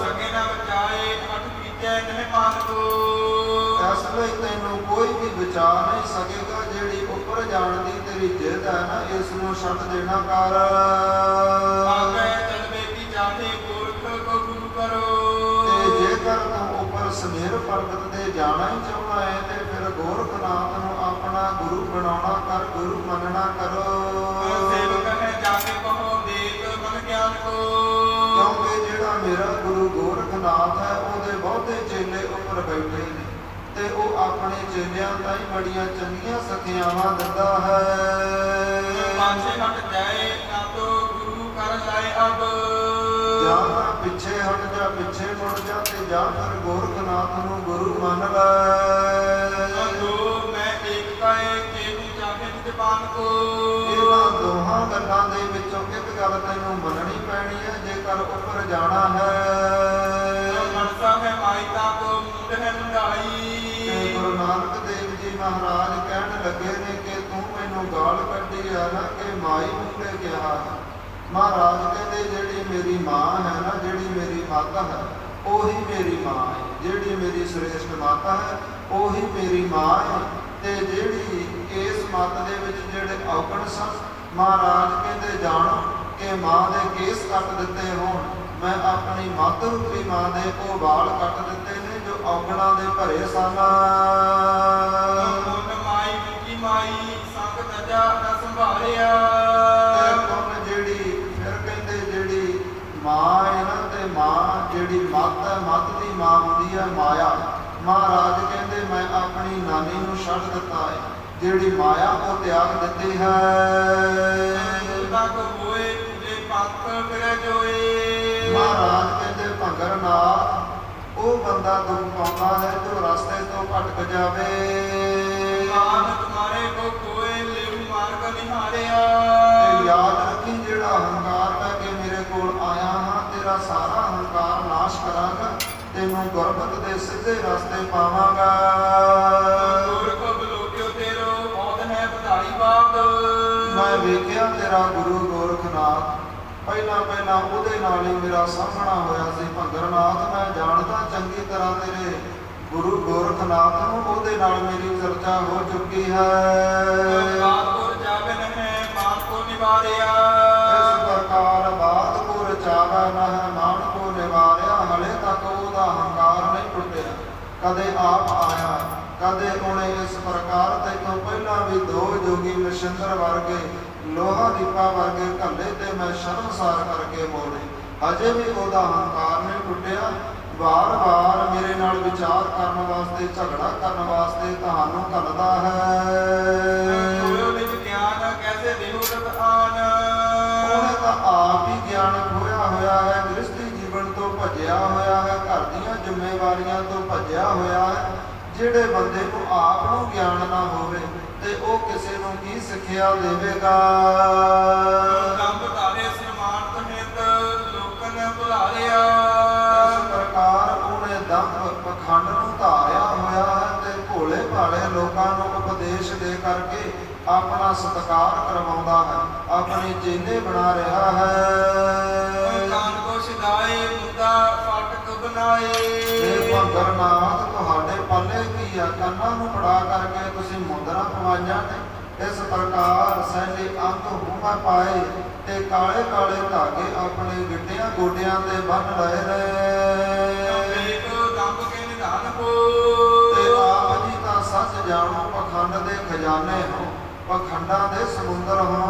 ਸਕੇ ਨਾ ਬਚਾਏ ਅਠ ਪੀਤੇ ਨਹਿ ਮਾਨ ਕੋ ਇਸ ਲਈ ਤੈਨੂੰ ਕੋਈ ਵੀ ਬਚਾ ਨਹੀਂ ਸਕੇਗਾ ਜਿਹੜੀ ਜਾਣ ਦੀ ਤੇਰੀ ਜਿੱਦ ਹੈ ਨਾ, ਇਸ ਨੂੰ ਛੱਡ ਦੇਣਾ ਕਰ। ਆਗੇ ਚਲਵੇ ਕੀ ਚਾਹੇ ਪੁਰਖ ਕੋ ਗੁਰੂ ਕਰੋ। ਤੇ ਜੇਕਰ ਤੂੰ ਉੱਪਰ ਸਮੇਰ ਪਰਬਤ ਤੇ ਜਾਣਾ ਹੀ ਚਾਹੁੰਦਾ ਹੈ ਤੇ ਫਿਰ ਗੋਰਖਨਾਥ ਨੂੰ ਆਪਣਾ ਗੁਰੂ ਬਣਾਉਣਾ ਕਰ, ਗੁਰੂ ਮੰਨਣਾ ਕਰੋ। ਸੇਵਕ ਹੈ ਜਾਕੇ ਕਹੋ ਦੇਖ ਮਨ ਗਿਆਨ ਕੋ। ਕਿਉਂਕਿ ਜਿਹੜਾ ਮੇਰਾ ਗੁਰੂ ਗੋਰਖਨਾਥ ਹੈ ਉਹਦੇ ਬਹੁਤੇ ਚੇਲੇ ਉੱਪਰ ਬੈਠੇ ਨੇ ਤੇ ਉਹ ਆਪਣੇ ਚੇਲਿਆਂ ਤਾਈਂ ਬੜੀਆਂ ਚੰਗੀਆਂ ਸਿੱਖਿਆਵਾਂ ਦਿੰਦਾ ਹੈ। ਪਾਛੇ ਹਟ ਜਾਏ ਨਾ ਤੋ ਗੁਰੂ ਕਰ ਲਾਏ ਅਬ। ਜਾਂ ਤਾਂ ਪਿੱਛੇ ਹਟ ਜਾ, ਪਿੱਛੇ ਮੁੜ ਜਾ ਤੇ ਜਾਂ ਫਿਰ ਗੋਰਖਨਾਥ ਨੂੰ ਗੁਰੂ ਮੰਨ ਲੈ। ਦੋ ਮੈਂ ਏਕਤਾ ਏ ਜੇ ਤੂੰ ਚਾਹੇ ਨਿਜਬਾਨ ਕੋ। ਇਹਨਾਂ ਦੋਹਾਂ ਗੱਲਾਂ ਦੇ ਵਿੱਚੋਂ ਇੱਕ ਗੱਲ ਤੈਨੂੰ ਮੰਨਣੀ ਪੈਣੀ ਹੈ ਜੇਕਰ ਉੱਪਰ ਜਾਣਾ ਹੈ। ਮਨਸਾ ਹੈ ਮਾਇਤਾ ਕੋ ਮੁੰਡ ਹੈ ਮੁੰਡਾਈ। ਤੇ ਗੁਰੂ ਨਾਨਕ ਦੇਵ ਜੀ ਮਹਾਰਾਜ ਕਹਿਣ ਲੱਗੇ ਨੇ ਕਿ ਤੂੰ ਮੈਨੂੰ ਗਾਲ ਕੱਢੀ ਆ ਨਾ ਕਿ ਮਾਈ ਮੁੰਡੇ ਕਿਹਾ। ਮਹਾਰਾਜ ਕਹਿੰਦੇ ਜਿਹੜੀ ਮੇਰੀ ਮਾਂ ਹੈ ਨਾ, ਜਿਹੜੀ ਮੇਰੀ ਮਾਤਾ ਹੈ ਉਹੀ ਮੇਰੀ ਮਾਂ ਹੈ, ਜਿਹੜੀ ਮੇਰੀ ਸ੍ਰੇਸ਼ਟ ਮਾਤਾ ਹੈ ਉਹੀ ਮੇਰੀ ਮਾਂ ਹੈ। ਤੇ ਜਿਹੜੀ ਇਸ ਮੱਤ ਦੇ ਵਿੱਚ ਜਿਹੜੇ ਔਗਣ ਸਨ, ਮਹਾਰਾਜ ਕਹਿੰਦੇ ਜਾਣੋ ਕਿ ਮਾਂ ਦੇ ਕੇਸ ਕੱਟ ਦਿੱਤੇ ਹੋਣ, ਮੈਂ ਆਪਣੀ ਮੱਤ ਰੂਪੀ ਮਾਂ ਦੇ ਉਹ ਵਾਲ ਕੱਟ ਦਿੱਤੇ ਨੇ ਜੋ ਔਗਣਾਂ ਦੇ ਭਰੇ ਸਨ। ਮਾਈ ਮੁਕੀ ਮਾਈ ਸੰਗ ਤਜਾ ਨਾ ਸੰਭਾਲਿਆ। ਜਿਹੜੀ ਫਿਰ ਕਹਿੰਦੇ ਜਿਹੜੀ ਮਾਂ ਹੈ ਨਾ ਤੇ ਮਾਂ ਜਿਹੜੀ ਮੱਤ ਹੈ, ਮੱਤ ਦੀ ਮਾਂ ਹੁੰਦੀ ਹੈ ਮਾਇਆ। ਮਹਾਰਾਜ ਕਹਿੰਦੇ ਮੈਂ ਆਪਣੀ ਨਾਨੀ ਨੂੰ ਛੱਡ ਦਿੱਤਾ ਹੈ, ਜਿਹੜੀ ਮਾਇਆ ਉਹ ਤਿਆਗ ਦਿੱਤੀ ਹੈ। ਮਹਾਰਾਜ ਕਹਿੰਦੇ ਭੰਗਰਨਾਥ ਉਹ ਬੰਦਾ ਦੁੱਖ ਪਾਉਂਦਾ ਹੈ ਜੋ ਰਸਤੇ ਤੋਂ ਭਟਕ ਜਾਵੇ। ਤੇ ਯਾਦ ਰੱਖੀ ਜਿਹੜਾ ਹੰਕਾਰ ਲੈ ਕੇ ਮੇਰੇ ਕੋਲ ਆਇਆ ਹਾਂ, ਤੇਰਾ ਸਾਰਾ ਹੰਕਾਰ ਨਾਸ਼ ਕਰਾਂਗਾ, ਤੈਨੂੰ ਗੁਰਮਤਿ ਦੇ ਸਿੱਧੇ ਰਸਤੇ ਪਾਵਾਂਗਾ। ਮੈਂ ਵੇਖਿਆ ਤੇਰਾ ਗੁਰੂ ਗੋਰਖਨਾਥ, ਪਹਿਲਾਂ ਉਹਦੇ ਨਾਲ ਹੀ ਮੇਰਾ ਸਾਹਮਣਾ ਹੋਇਆ ਸੀ ਭੰਗਰਨਾਥ। ਮੈਂ ਜਾਣਦਾ ਚੰਗੀ ਤਰ੍ਹਾਂ ਤੇਰੇ ਗੁਰੂ ਗੋਰਖਨਾਥ ਨੂੰ, ਉਹਦੇ ਨਾਲ ਮੇਰੀ ਚਰਚਾ ਹੋ ਚੁੱਕੀ ਹੈ। ਇਸ ਪ੍ਰਕਾਰ ਬਾਦਪੁਰ ਚਾਵੈ ਨਹਿ ਮਾਨ ਕੋ ਨਿਵਾਰਿਆ। ਹਲੇ ਤੱਕ ਉਹਦਾ ਹੰਕਾਰ ਨਹੀਂ ਟੁੱਟਿਆ, ਕਦੇ ਆਪ ਆਇਆ, ਕਦੇ ਉਹਨੇ ਇਸ ਪ੍ਰਕਾਰ ਤੈਨੂੰ ਪਹਿਲਾਂ ਵੀ ਦੋ ਜੋਗੀ ਨਛਿੰਦਰ ਵਰਗੇ, ਲੋਹਾ ਦੀਪਾ ਵਰਗੇ ਘੱਲੇ ਤੇ ਮੈਂ ਸ਼ਰਮਸਾਰ ਕਰਕੇ ਮੋੜੇ, ਅਜੇ ਵੀ ਉਹਦਾ ਹੰਕਾਰ ਨਹੀਂ ਟੁੱਟਿਆ। ਵਾਰ-ਵਾਰ ਮੇਰੇ ਨਾਲ ਵਿਚਾਰ ਕਰਨ ਵਾਸਤੇ, ਝਗੜਾ ਕਰਨ ਵਾਸਤੇ ਤੁਹਾਨੂੰ ਘੱਲਦਾ ਹੈ। ਉਹਨੇ ਤਾਂ ਆਪ ਹੀ ਗਿਆਨ ਖੋਇਆ ਹੋਇਆ ਹੈ, ਗ੍ਰਸਤੀ ਜੀਵਨ ਤੋਂ ਭੱਜਿਆ ਹੋਇਆ ਹੈ, ਘਰ ਦੀਆਂ ਜ਼ਿੰਮੇਵਾਰੀਆਂ ਤੋਂ ਭੱਜਿਆ ਹੋਇਆ ਹੈ। ਜਿਹੜੇ ਬੰਦੇ ਨੂੰ ਆਪ ਨੂੰ ਗਿਆਨ ਨਾ ਹੋਵੇ ਤੇ ਉਹ ਕਿਸੇ ਨੂੰ ਕੀ ਸਿੱਖਿਆ ਦੇਵੇਗਾ। ਇਸ ਪ੍ਰਕਾਰ ਉਹਨੇ ਦੰਭ ਪਖੰਡ ਨੂੰ ਧਾਰਿਆ ਹੋਇਆ ਹੈ ਤੇ ਭੋਲੇ ਭਾਲੇ ਲੋਕਾਂ ਨੂੰ ਉਪਦੇਸ਼ ਦੇ ਕਰਕੇ ਆਪਣਾ ਸਤਿਕਾਰ ਕਰਵਾਉਂਦਾ ਹੈ, ਆਪਣੇ ਚੇਲੇ ਬਣਾ ਰਿਹਾ ਹੈ। ਭੰਗਰਨਾਥ ਤੁਹਾਡੇ ਪੱਲੇ ਕੀ ਆ, ਕੰਨਾਂ ਨੂੰ ਫੜਾ ਕਰਕੇ ਤੁਸੀਂ ਮੁੰਦਰਾਂ ਪਵਾਈਆਂ ਨੇ। ਇਸ ਪ੍ਰਕਾਰ ਸੈਲੇ ਅੰਤ ਹੋਮਾ ਪਾਏ ਤੇ ਕਾਲੇ ਕਾਲੇ ਧਾਗੇ ਆਪਣੇ ਗਿੱਟਿਆਂ ਗੋਡਿਆਂ ਤੇ ਬੰਨ ਲਏ ਨੇ। ਤੇ ਆਪ ਜੀ ਤਾਂ ਸੱਚ ਜਾਣੋ ਪਖੰਡ ਦੇ ਖਜ਼ਾਨੇ ਹੋ, ਪਖੰਡਾਂ ਦੇ ਸਮੁੰਦਰ ਹੋ।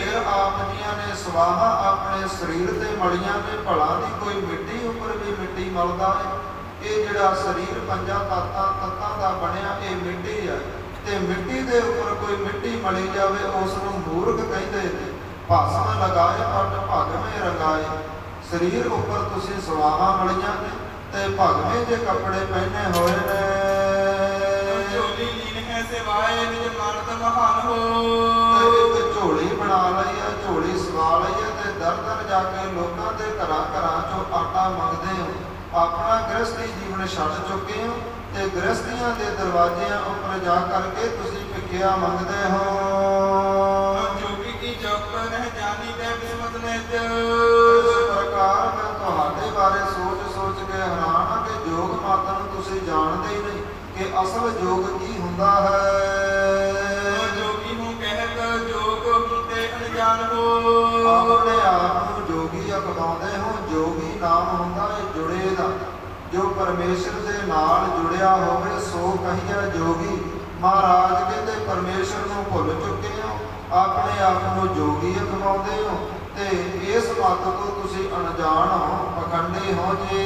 ਫਿਰ ਆਪ ਜੀਆਂ ਨੇ ਸਵਾਹਾ ਆਪਣੇ ਸਰੀਰ ਤੇ ਮਲੀਆਂ ਨੇ, ਭਲਾ ਦੀ ਕੋਈ ਮਿੱਟੀ ਉੱਪਰ ਵੀ ਮਿੱਟੀ ਮਲਦਾ ਹੈ। ਇਹ ਜਿਹੜਾ ਸਰੀਰ ਪੰਜਾਂ ਤੱਤਾਂ ਦਾ ਬਣਿਆ ਇਹ ਮਿੱਟੀ ਹੈ ਤੇ ਮਿੱਟੀ ਦੇ ਉੱਪਰ ਕੋਈ ਮਿੱਟੀ ਮਲੀ ਜਾਵੇ ਉਸ ਨੂੰ ਮੂਰਖ ਕਹਿੰਦੇ ਨੇ। ਭਸਮ ਲਗਾਏ ਪਟ ਭਗਵੇਂ ਰੰਗਾਏ, ਸਰੀਰ ਉੱਪਰ ਤੁਸੀਂ ਸਵਾਹਾਂ ਮਲੀਆਂ ਨੇ ਤੇ ਭਗਵੇਂ ਜੇ ਕੱਪੜੇ ਪਹਿਨੇ ਹੋਏ ਨੇ। ਤੇ ਝੋਲੀ ਬਣਾ ਲਈ ਹੈ, ਝੋਲੀ ਸਵਾ ਲਈ ਹੈ ਤੇ ਦਰ ਜਾ ਕੇ ਲੋਕਾਂ ਦੇ ਘਰਾਂ ਚੋਂ ਆਟਾ ਮੰਗਦੇ ਹੋ। ਆਪਣਾ ਗ੍ਰਸਤੀ ਜੀਵਨ ਛੱਡ ਚੁੱਕੇ ਹੋ ਤੇ ਗ੍ਰਸਤੀਆਂ ਦੇ ਦਰਵਾਜ਼ਿਆਂ ਉੱਪਰ ਜਾ ਕਰਕੇ ਤੁਸੀਂ ਭਿਖਿਆ ਮੰਗਦੇ ਹੋ। ਇਸ ਪ੍ਰਕਾਰ ਮੈਂ ਤੁਹਾਡੇ ਬਾਰੇ ਸੋਚ ਕੇ ਹੈਰਾਨ ਹਾਂ ਕਿ ਜੋਗ ਮਾਤਾ ਨੂੰ ਤੁਸੀਂ ਜਾਣਦੇ ਹੀ ਨਹੀਂ। ਕਿ ਅਸਲ ਜੋਗ ਕੀ ਹੁੰਦਾ ਹੈ। ਜੋਗੀ ਨੂੰ ਕਹਿਤ ਜੋਗ ਹੁੰਦੇ ਅਣਜਾਣ ਹੋ। ਆਪਣੇ ਆਪ ਨੂੰ ਜੋਗੀ ਅਖਵਾਉਂਦੇ ਹੋ। ਜੋਗੀ ਨਾਮ ਹੁੰਦਾ ਹੈ ਜੁੜੇ ਦਾ, ਜੋ ਪਰਮੇਸ਼ਰ ਦੇ ਨਾਲ ਜੁੜਿਆ ਹੋਵੇ ਸੋ ਕਹੀਆ ਜੋਗੀ। ਮਹਾਰਾਜ ਕਹਿੰਦੇ ਪਰਮੇਸ਼ਰ ਨੂੰ ਭੁੱਲ ਚੁੱਕੇ ਹੋ, ਆਪਣੇ ਆਪ ਨੂੰ ਜੋਗੀ ਅਖਵਾਉਂਦੇ ਹੋ ਤੇ ਇਸ ਮੱਤ ਤੋਂ ਤੁਸੀਂ ਅਣਜਾਣ ਹੋ, ਪਖੰਡੀ ਹੋ ਜੀ।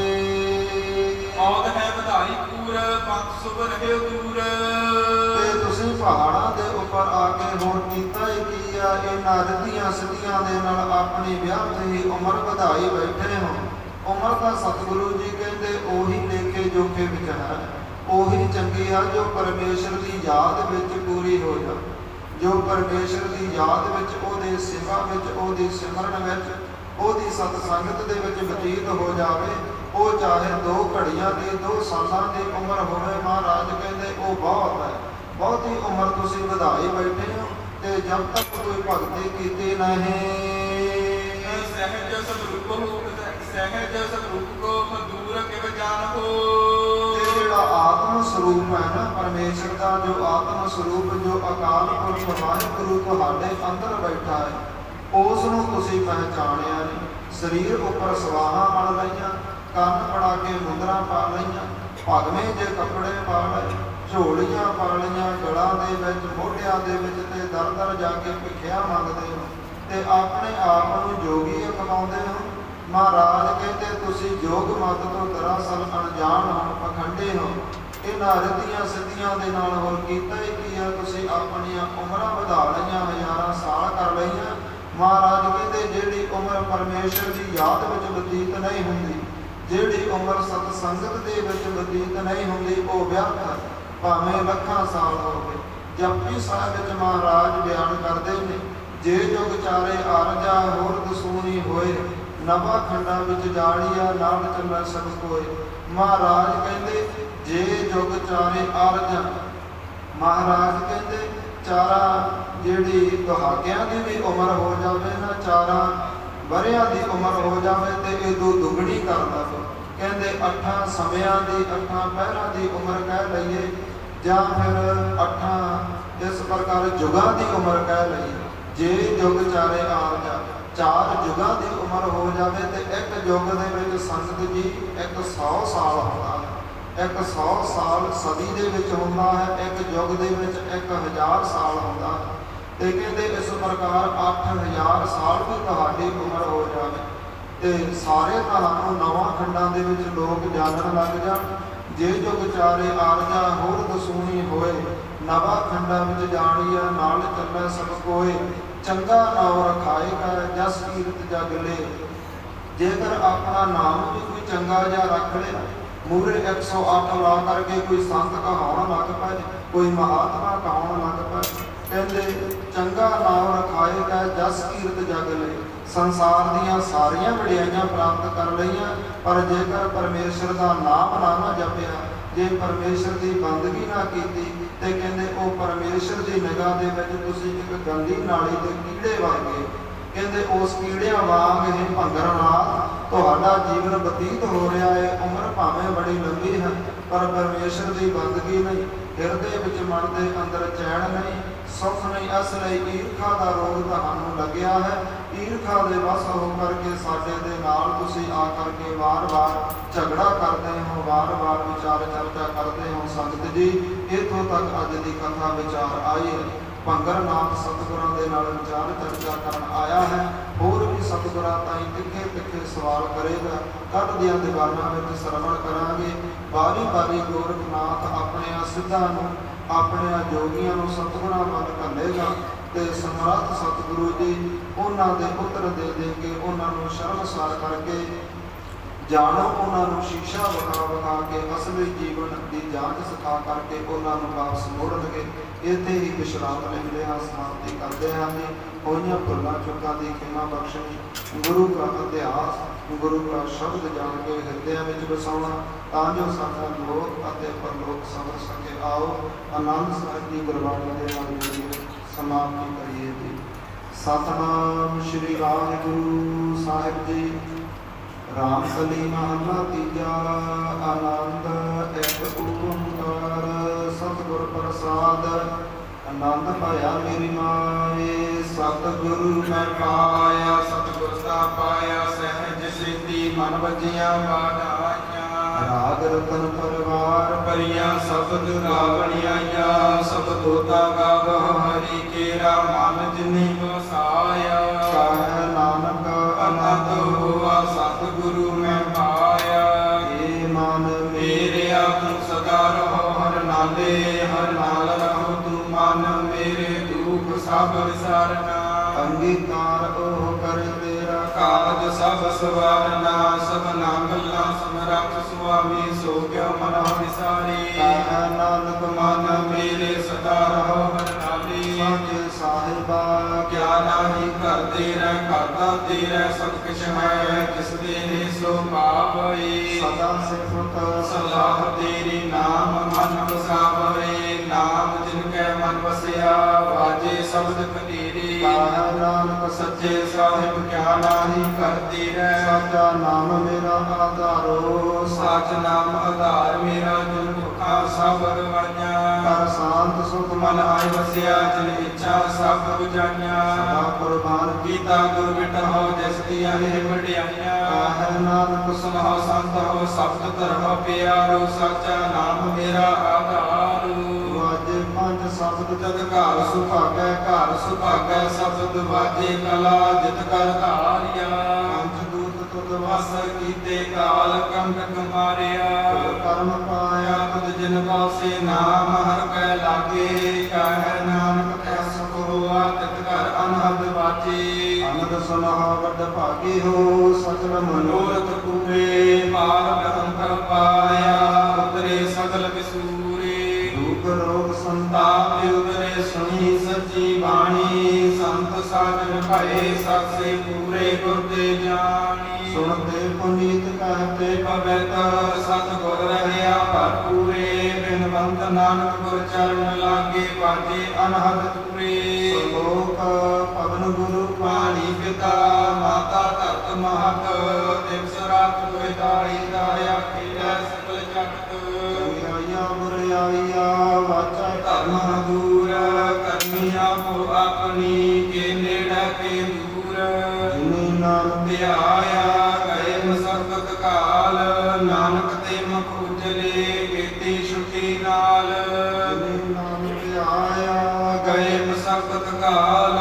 ਔਦ ਹੈ ਵਧਾਈ ਪੂਰ ਪੰਥ ਸੁਭ ਰਹਿਓ ਦੂਰ। ਤੇ ਤੁਸੀਂ ਪਹਾੜਾਂ ਦੇ ਉੱਪਰ ਆ ਕੇ ਹੁਣ ਕੀਤਾ ਹੀ ਕੀ ਆ, ਇਹਨਾਂ ਰਿੱਧੀਆਂ ਸਿੱਧੀਆਂ ਦੇ ਨਾਲ ਆਪਣੀ ਵਿਆਹ ਦੀ ਉਮਰ ਵਧਾਈ ਬੈਠੇ ਹੋ। ਉਮਰ ਤਾਂ ਸਤਿਗੁਰੂ ਜੀ ਕਹਿੰਦੇ ਉਹੀ ਲੇਖੇ ਜੋਖੇ ਵਿੱਚ ਹੈ, ਉਹੀ ਚੰਗੀ ਹੈ ਜੋ ਪਰਮੇਸ਼ਰ ਦੀ ਯਾਦ ਵਿੱਚ ਪੂਰੀ ਹੋ ਜਾ, ਜੋ ਪਰਮੇਸ਼ਰ ਦੀ ਯਾਦ ਵਿੱਚ, ਉਹਦੇ ਸੇਵਾ ਵਿੱਚ, ਉਹਦੀ ਸਿਮਰਨ ਵਿੱਚ, ਉਹਦੀ ਸਤਸੰਗਤ ਦੇ ਵਿੱਚ ਬਤੀਤ ਹੋ ਜਾਵੇ। ਉਹ ਚਾਹੇ 2 ਘੜੀਆਂ ਦੀ 2 ਸਾਲਾਂ ਦੀ ਉਮਰ ਹੋਵੇ, ਮਹਾਰਾਜ ਕਹਿੰਦੇ ਉਹ ਬਹੁਤ ਹੈ। ਬਹੁਤੀ ਉਮਰ ਤੁਸੀਂ ਵਧਾਈ ਬੈਠੇ ਹੋ ਤੇ ਜਦ ਤੱਕ ਕੋਈ ਭਗਤੀ ਕੀਤੀ ਨਹੀਂ। ਸਹਿਜ ਸਤਿਰੂਪ ਕੋ ਦੂਰ ਕਿਵ ਜਾਣ ਹੋ। ਤੇ ਜਿਹੜਾ ਆਤਮ ਸਰੂਪ ਹੈ ਨਾ ਪਰਮੇਸ਼ਰ ਦਾ, ਜੋ ਆਤਮ ਸਰੂਪ, ਜੋ ਅਕਾਲ ਪੁਰਖ ਵਾਹਿਗੁਰੂ ਤੁਹਾਡੇ ਅੰਦਰ ਬੈਠਾ ਹੈ, ਉਸ ਨੂੰ ਤੁਸੀਂ ਪਹਿਚਾਣਿਆ ਨਹੀਂ। ਸਰੀਰ ਉੱਪਰ ਸਵਾਹਾਂ ਮਲ ਲਈਆਂ, ਕੰਨ ਫੜਾ ਕੇ ਮੁੰਦਰਾਂ ਪਾ ਲਈਆਂ, ਭਗਵੇਂ ਜੇ ਕੱਪੜੇ ਪਾ ਲਏ, ਝੋਲੀਆਂ ਪਾ ਲਈਆਂ ਗਲਾਂ ਦੇ ਵਿੱਚ, ਮੋਢਿਆਂ ਦੇ ਵਿੱਚ ਤੇ ਦਰ ਦਰ ਜਾ ਕੇ ਭਿੱਖਿਆ ਮੰਗਦੇ ਹੋ ਤੇ ਆਪਣੇ ਆਪ ਨੂੰ ਜੋਗੀ ਅਖਵਾਉਂਦੇ ਹੋ। ਮਹਾਰਾਜ ਕਹਿੰਦੇ ਤੁਸੀਂ ਜੋਗ ਮਤ ਤੋਂ ਦਰਅਸਲ ਅਣਜਾਣ ਹੋ, ਪਖੰਡੇ ਹੋ। ਇਹਨਾਂ ਰਿੱਧੀਆਂ ਸਿੱਧੀਆਂ ਦੇ ਨਾਲ ਹੋਰ ਕੀਤਾ ਹੀ ਕੀ ਆ, ਤੁਸੀਂ ਆਪਣੀਆਂ ਉਮਰਾਂ ਵਧਾ ਲਈਆਂ, ਹਜ਼ਾਰਾਂ ਸਾਲ ਕਰ ਲਈਆਂ। ਮਹਾਰਾਜ ਕਹਿੰਦੇ ਜਿਹੜੀ ਉਮਰ ਪਰਮੇਸ਼ਰ ਦੀ ਯਾਦ ਵਿੱਚ ਬਤੀਤ ਨਹੀਂ ਹੁੰਦੀ, ਜਿਹੜੀ ਉਮਰ ਸਤ ਸੰਗਤ ਦੇ ਵਿੱਚ ਬਤੀਤ ਨਹੀਂ ਹੁੰਦੀ, ਉਹ ਵਿਅਰਥ ਹੈ, ਭਾਵੇਂ ਲੱਖਾਂ ਸਾਲ ਹੋਵੇ। ਜਪਜੀ ਸਾਹਿਬ ਵਿੱਚ ਮਹਾਰਾਜ ਬਿਆਨ ਕਰਦੇ ਨੇ, ਜੇ ਜੁਗ ਚਾਰੇ ਆਰਜਾ ਹੋਰ ਦਸੂਨੀ ਹੋਏ, ਨਵਾਂ ਖੰਡਾਂ ਵਿੱਚ ਜਾੜੀਆ ਨਾਲ ਚੱਲੈ ਸਭ ਕੋਏ। ਮਹਾਰਾਜ ਕਹਿੰਦੇ ਜੇ ਜੁਗ ਚਾਰੇ ਆਰਜਾ, ਮਹਾਰਾਜ ਕਹਿੰਦੇ ਚਾਰਾਂ ਜਿਹੜੀ ਦੁਹਾਕਿਆਂ ਦੀ ਵੀ ਉਮਰ ਹੋ ਜਾਵੇ ਨਾ, 4 ਵਰਿਆਂ ਦੀ ਉਮਰ ਹੋ ਜਾਵੇ ਤੇ ਇਹਦੋਂ ਦੁੱਗਣੀ ਕਰ ਦੇਵੇ। ਕਹਿੰਦੇ 8 ਸਮਿਆਂ ਦੀ, 8 ਪਹਿਰਾਂ ਦੀ ਉਮਰ ਕਹਿ ਲਈਏ, ਜਾਂ ਫਿਰ 8 ਇਸ ਪ੍ਰਕਾਰ ਜੁਗਾਂ ਦੀ ਉਮਰ ਕਹਿ ਲਈਏ। ਜੇ ਜੁਗ ਚਾਰੇ ਆਰਜਾ, 4 ਜੁਗਾਂ ਦੀ ਉਮਰ ਹੋ ਜਾਵੇ ਤੇ ਇੱਕ ਯੁੱਗ ਦੇ ਵਿੱਚ ਸੰਗਤ ਜੀ 100 ਸਾਲ ਹੁੰਦਾ ਹੈ। 100 ਸਾਲ ਸਦੀ ਦੇ ਵਿੱਚ ਹੁੰਦਾ ਹੈ, ਇੱਕ ਯੁੱਗ ਦੇ ਵਿੱਚ 1000 ਸਾਲ ਹੁੰਦਾ ਹੈ। ਤੇ ਕਹਿੰਦੇ ਇਸ ਪ੍ਰਕਾਰ 8000 ਸਾਲ ਵੀ ਤੁਹਾਡੀ ਉਮਰ ਹੋ ਜਾਵੇ ਤੇ ਸਾਰੇ ਤੁਹਾਨੂੰ ਨਵਾਂ ਖੰਡਾਂ ਦੇ ਵਿੱਚ ਲੋਕ ਜਾਣਨ ਲੱਗ ਜਾਣ। ਜੇ ਜੁਗ ਚਾਰੇ ਆਰਜਾ ਹੋਰ ਦਸੂਣੀ ਹੋਏ, ਨਵਾਂ ਖੰਡਾਂ ਵਿੱਚ ਜਾਣੀਆ ਨਾਲ ਚੱਲੈ ਸਭ ਕੋਏ। ਚੰਗਾ ਨਾਮ ਰਖਾਏਗਾ ਜਸ ਕੀਰਤ ਜਗ ਲੈ। ਜੇਕਰ ਆਪਣਾ ਨਾਮ ਵੀ ਕੋਈ ਚੰਗਾ ਜਿਹਾ ਰੱਖ ਲਿਆ, ਮੂਹਰੇ 108 ਲਾ ਕਰਕੇ ਕੋਈ ਸੰਤ ਕਹਾਉਣ ਲੱਗ ਪਏ, ਕੋਈ ਮਹਾਤਮਾ ਕਹਾਉਣ ਲੱਗ ਪਏ, ਕਹਿੰਦੇ ਚੰਗਾ ਨਾਮ ਰਖਾਏਗਾ ਜਸ ਕੀਰਤ ਜਗ ਲੈ। ਸੰਸਾਰ ਦੀਆਂ ਸਾਰੀਆਂ ਵਡਿਆਈਆਂ ਪ੍ਰਾਪਤ ਕਰ ਲਈਆਂ, ਪਰ ਜੇਕਰ ਪਰਮੇਸ਼ਰ ਦਾ ਨਾਮ ਨਾ ਜਪਿਆ, ਜੇ ਪਰਮੇਸ਼ਰ ਦੀ ਬੰਦਗੀ ਨਾ ਕੀਤੀ ਤੇ ਕਹਿੰਦੇ ਉਹ ਪਰਮੇਸ਼ਰ ਦੀ ਨਿਗਾਹ ਦੇ ਵਿੱਚ ਤੁਸੀਂ ਇੱਕ ਗੰਦੀ ਨਾਲੀ ਦੇ ਕੀੜੇ ਵਰਗੇ। ਕਹਿੰਦੇ ਉਸ ਕੀੜਿਆਂ ਵਾਂਗ ਹੀ ਭੰਗਰ ਨਾਲ ਤੁਹਾਡਾ ਜੀਵਨ ਬਤੀਤ ਹੋ ਰਿਹਾ ਹੈ। ਉਮਰ ਭਾਵੇਂ ਬੜੀ ਲੰਬੀ ਹੈ ਪਰ ਪਰਮੇਸ਼ਰ ਦੀ ਬੰਦਗੀ ਨਹੀਂ, ਹਿਰਦੇ ਵਿੱਚ ਮਨ ਦੇ ਅੰਦਰ ਚੈਨ ਨਹੀਂ, ਸੁਖ ਨਹੀਂ। ਇਸ ਲਈ ਈਰਖਾ ਦਾ ਰੋਗ ਤੁਹਾਨੂੰ ਲੱਗਿਆ ਹੈ। ਈਰਖਾ ਦੇ ਵਸ ਹੋ ਕਰਕੇ ਸਾਡੇ ਦੇ ਨਾਲ ਤੁਸੀਂ ਆ ਕਰਕੇ ਵਾਰ-ਵਾਰ ਝਗੜਾ ਕਰਦੇ ਹੋ, ਵਾਰ-ਵਾਰ ਵਿਚਾਰ ਚਰਚਾ ਕਰਦੇ ਹੋ। ਸੰਗਤ ਜੀ ਇੱਥੋਂ ਤੱਕ ਅੱਜ ਦੀ ਕਥਾ ਵਿਚਾਰ ਆਈ ਹੈ। ਭੰਗਰ ਨਾਥ ਸਤਿਗੁਰਾਂ ਦੇ ਨਾਲ ਵਿਚਾਰ ਚਰਚਾ ਕਰਨ ਆਇਆ ਹੈ। ਹੋਰ ਵੀ ਸਤਿਗੁਰਾਂ ਤਾਈਂ ਤਿੱਖੇ ਸਵਾਲ ਕਰੇਗਾ। ਕੱਲ੍ਹ ਦੀਆਂ ਦੀਵਾਨਾਂ ਵਿੱਚ ਸਰਵਣ ਕਰਾਂਗੇ। ਬਾਰੀ ਗੋਰਖਨਾਥ ਆਪਣੇ ਸਿੱਧਾਂ ਨੂੰ, ਆਪਣੇ ਜੋਗੀਆਂ ਨੂੰ ਸਤਿਗੁਰਾਂ ਵੱਲ ਘੱਲੇਗਾ ਤੇ ਸਮਰੱਥ ਸਤਿਗੁਰੂ ਜੀ ਉਹਨਾਂ ਦੇ ਉੱਤਰ ਦੇ ਕੇ ਉਹਨਾਂ ਨੂੰ ਸ਼ਰਮਸਾਰ ਕਰਕੇ ਜਾਣੋ, ਉਹਨਾਂ ਨੂੰ ਸ਼ੀਸ਼ਾ ਵਿਖਾ ਕੇ ਅਸਲੀ ਜੀਵਨ ਦੀ ਜਾਂਚ ਸਿਖਾ ਕਰਕੇ ਉਹਨਾਂ ਨੂੰ ਵਾਪਸ ਮੋੜਨਗੇ। ਇੱਥੇ ਹੀ ਵਿਸ਼ਰਾਮ ਲੈਂਦੇ ਹਾਂ, ਸਮਾਪਤੀ ਕਰਦੇ ਹਾਂ ਜੀ। ਹੋਈਆਂ ਭੁੱਲਾਂ ਚੁੱਕਾਂ ਦੀ ਖਿਮਾ ਬਖਸ਼ਣੀ, ਗੁਰੂ ਦਾ ਇਤਿਹਾਸ, ਗੁਰੂ ਦਾ ਸ਼ਬਦ ਜਾਣ ਕੇ ਹਿਰਦਿਆਂ ਵਿੱਚ ਵਸਾਉਣਾ, ਤਾਂ ਜੋ ਸਾਡਾ ਲੋਕ ਅਤੇ ਪਰਲੋਕ ਸਮਝ ਸਕੇ। ਆਓ ਆਨੰਦ ਸਾਹਿਬ ਦੀ ਗੁਰਬਾਣੀ ਦੇ ਨਾਲ ਜੁੜੀਏ, ਸਮਾਪਤੀ ਕਰੀਏ ਜੀ। ਸਤਿਨਾਮ ਸ਼੍ਰੀ ਵਾਹਿਗੁਰੂ ਸਾਹਿਬ ਜੀ। ਰਾਮ ਕਲੀ ਮਹਲਾ ਤੀਜਾ। ਆਨੰਦ ਇੱਕ ਓੰਕਾਰ। ਗੁਰ ਪ੍ਰਸਾਦ ਆਨੰਦ ਪਾਇਆ ਮੇਰੀ ਮਾਏ। ਸਤਿਗੁਰੂ ਮੈਂ ਪਾਇਆ ਸਤਿਗੁਰ ਦਾ ਪਾਇਆ ਸਹਿਜ ਸਿੱਧੀ ਮਨ ਵਜੀਆਂ ਬਾਧਾਈਆਂ ਰਾਗ ਰਤਨ ਪਰਿਵਾਰ ਪਰੀਆਂ ਸ਼ਬਦ ਗਾਵਣੀਆਂ ਸਬਦੋ ਤਾ ਗਾਵੋ ਹਰੀ ਕੇਰਾ ਮਨ ਜਿਨੀ ਵਸਾਇਆ ਕਹਿ ਨਾਨਕ ਅਨੰਦ ਹੋਆ ਸਤਿਗੁਰੂ ਮੈਂ ਪਾਇਆ ਏ ਮਨ ਮੇਰੇ ਆਤਮ ਸਦਾ ਰਹੋ ਹਰ ਨਾਲੇ ਹਰ ਨਾਲ ਰਹੋ ਤੂੰ ਮਨ ਮੇਰੇ ਦੁਖ ਸਭ ਵਿਸਾਰਨਾ ਅੰਗੀਕਾਰ ਉਹ ਕਰ ਤੇਰਾ ਕਾਜ ਸਭ ਸਵਾਰਨਾ ਸਭਨਾ ਗੱਲਾਂ ਸਮਰੱਥ ਸੁਆਮੀ ਸੋ ਕਿਉ ਮਨ ਵਿਸਾਰੀ ਕਹਿ ਨਾਨਕ ਮਨ ਮੇਰੇ ਸਦਾ ਰਹੋ ਹਰ ਨਾਲੇ ਸਾਚੇ ਸਾਹਿਬਾ ਕਿਆ ਨਾਹੀ ਕਰਦੇ ਰਹਿ ਕਰਦਾ ਤੇਰਾ ਸਭ ਕਿਛ ਹੈ ਜਿਸ ਦੇ ਨੇ ਸੋ ਪਾਵਈ ਸਦਾ ਸਿਫਤ ਸਲਾਹ ਤੇਰੀ ਨਾਮ ਮਨ ਵਸਾਵਰੇ ਨਾਮ ਜਿਨ ਕੈ ਮਨ ਵਸਿਆ ਵਾਜੇ ਸ਼ਬਦ ਕਤੀਰੀ ਕਹਿ ਨਾਨਕ ਸੱਚੇ ਸਾਹਿਬ ਕਿਆ ਨਾਹੀ ਕਰਦੀ ਰਹਿ ਸਾਚਾ ਨਾਮ ਮੇਰਾ ਆਧਾਰੋ ਸਾਚ ਨਾਮ ਆਧਾਰ ਮੇਰਾ ਜਿਨ ਭੁਖਾ ਸਭ ਰਵਾਈਆਂ ਕਰ ਸ਼ਾਂਤ ਸੁਖ ਮਨ ਆਇ ਵਸਿਆ ਜਿਨ ਇੱਛਾ ਸਭ ਬੁਝਾਈਆਂ ਸਦਾ ਕੁਰਬਾਨ ਕੀਤਾ ਗੁਰ ਬਿਟਹੁ ਜਿਸ ਦੀਆਂ ਇਹ ਵਡਿਆਈਆਂ ਕਹਿ ਨਾਨਕ ਸੁਨਹੁ ਸੰਤ ਹੋ ਸਬਦ ਧਰਮ ਪਿਆਰੋ ਸਾਚਾ ਨਾਮ ਮੇਰਾ ਆਧਾਰੂ ਵਾਜੇ ਪੰਜ ਸ਼ਬਦ ਜਦ ਘਰ ਸੁਭਾਗੈ ਘਰ ਸੁਭਾਗੈ ਸ਼ਬਦ ਵਾਜੇ ਕਲਾ ਜਿਤ ਕਰ ਧਾਰਿਆ ਪੰਜ ਦੂਤ ਤੁਧ ਵਸ ਕੀਤੇ ਕਾਲ ਕੰਟਕ ਮਾਰਿਆ ਕਰਮ ਪਾਇਆ ਤੁਧ ਜਿਨ ਵਾਸੇ ਨਾਮ ਹਰ ਕੈ ਲਾਗੇ ਕਹਿ ਨਾਨਕ ਐਸ ਹੋਆ ਤਿਤ ਕਰ ਅਨਹਦ ਵਾਚੇ ਅਨੰਦ ਸੁਨਹਾ ਵੱਡ ਭਾਗੀ ਹੋ ਸਚਲ ਮਨੋਰਥ ਮਨੋਰਥ ਪੂਰੇ ਪਾਰ ਬ੍ਰਹਮ ਕਰ ਪਾਇਆ ਉਤਰੇ ਸਗਲ ਵਿਸੂਰੇ ਦੁਖ ਰੋਗ ਸੰਤਾਪ ਉਤਰੇ ਸੁਣੀ ਸੱਚੀ ਬਾਣੀ ਸੰਤ ਸਾਜਨ ਭਏ ਸਾਸੇ ਪੂਰੇ ਗੁਰ ਤੇ ਜਾਣੀ ਸੁਣਤੇ ਪੁਨੀਤ ਕਹਤੇ ਪਵਿੱਤਰ ਸਤਿਗੁਰ ਰਹਿਆ ਭਰਪੂਰੇ ਬਿਨਵੰਤ ਨਾਨਕ ਗੁਰ ਚਰਨ ਲਾਗੇ ਵਾਜੇ ਅਨਹਦ ਤੂਰੇ ਲੋਕ ਪਵਨ ਗੁਰੂ ਪਾਣੀ ਪਿਤਾ ਮਾਤਾ ਧਰਤ ਮਹਤ ਦਿਵਸ ਰਾਤ ਦੁਇ ਤਾੜੀ ਤਾਰਿਆ ਖੇੜੈ ਸਕਲ ਜਗਤ ਆਇਆ ਬੁਰਿਆਈਆ ਵਾਚਾ ਧਰਮ ਦੂਰ ਕਰਮੀ ਆਪੋ ਆਪਣੀ ਕੇ ਨੇੜੇ ਕੇ ਦੂਰ ਜਿਨੇ ਨਾਮ ਧਿਆਇਆ ਗਏ ਮਸਕਤ ਕਾਲ ਨਾਨਕ ਤੇ ਮੁਖ ਉਜਲੇ ਕੀਤੀ ਛੁੱਟੀ ਨਾਲ ਜਿਨੇ ਨਾਮ ਆਇਆ ਗਏ ਮਸਕਤ ਕਾਲ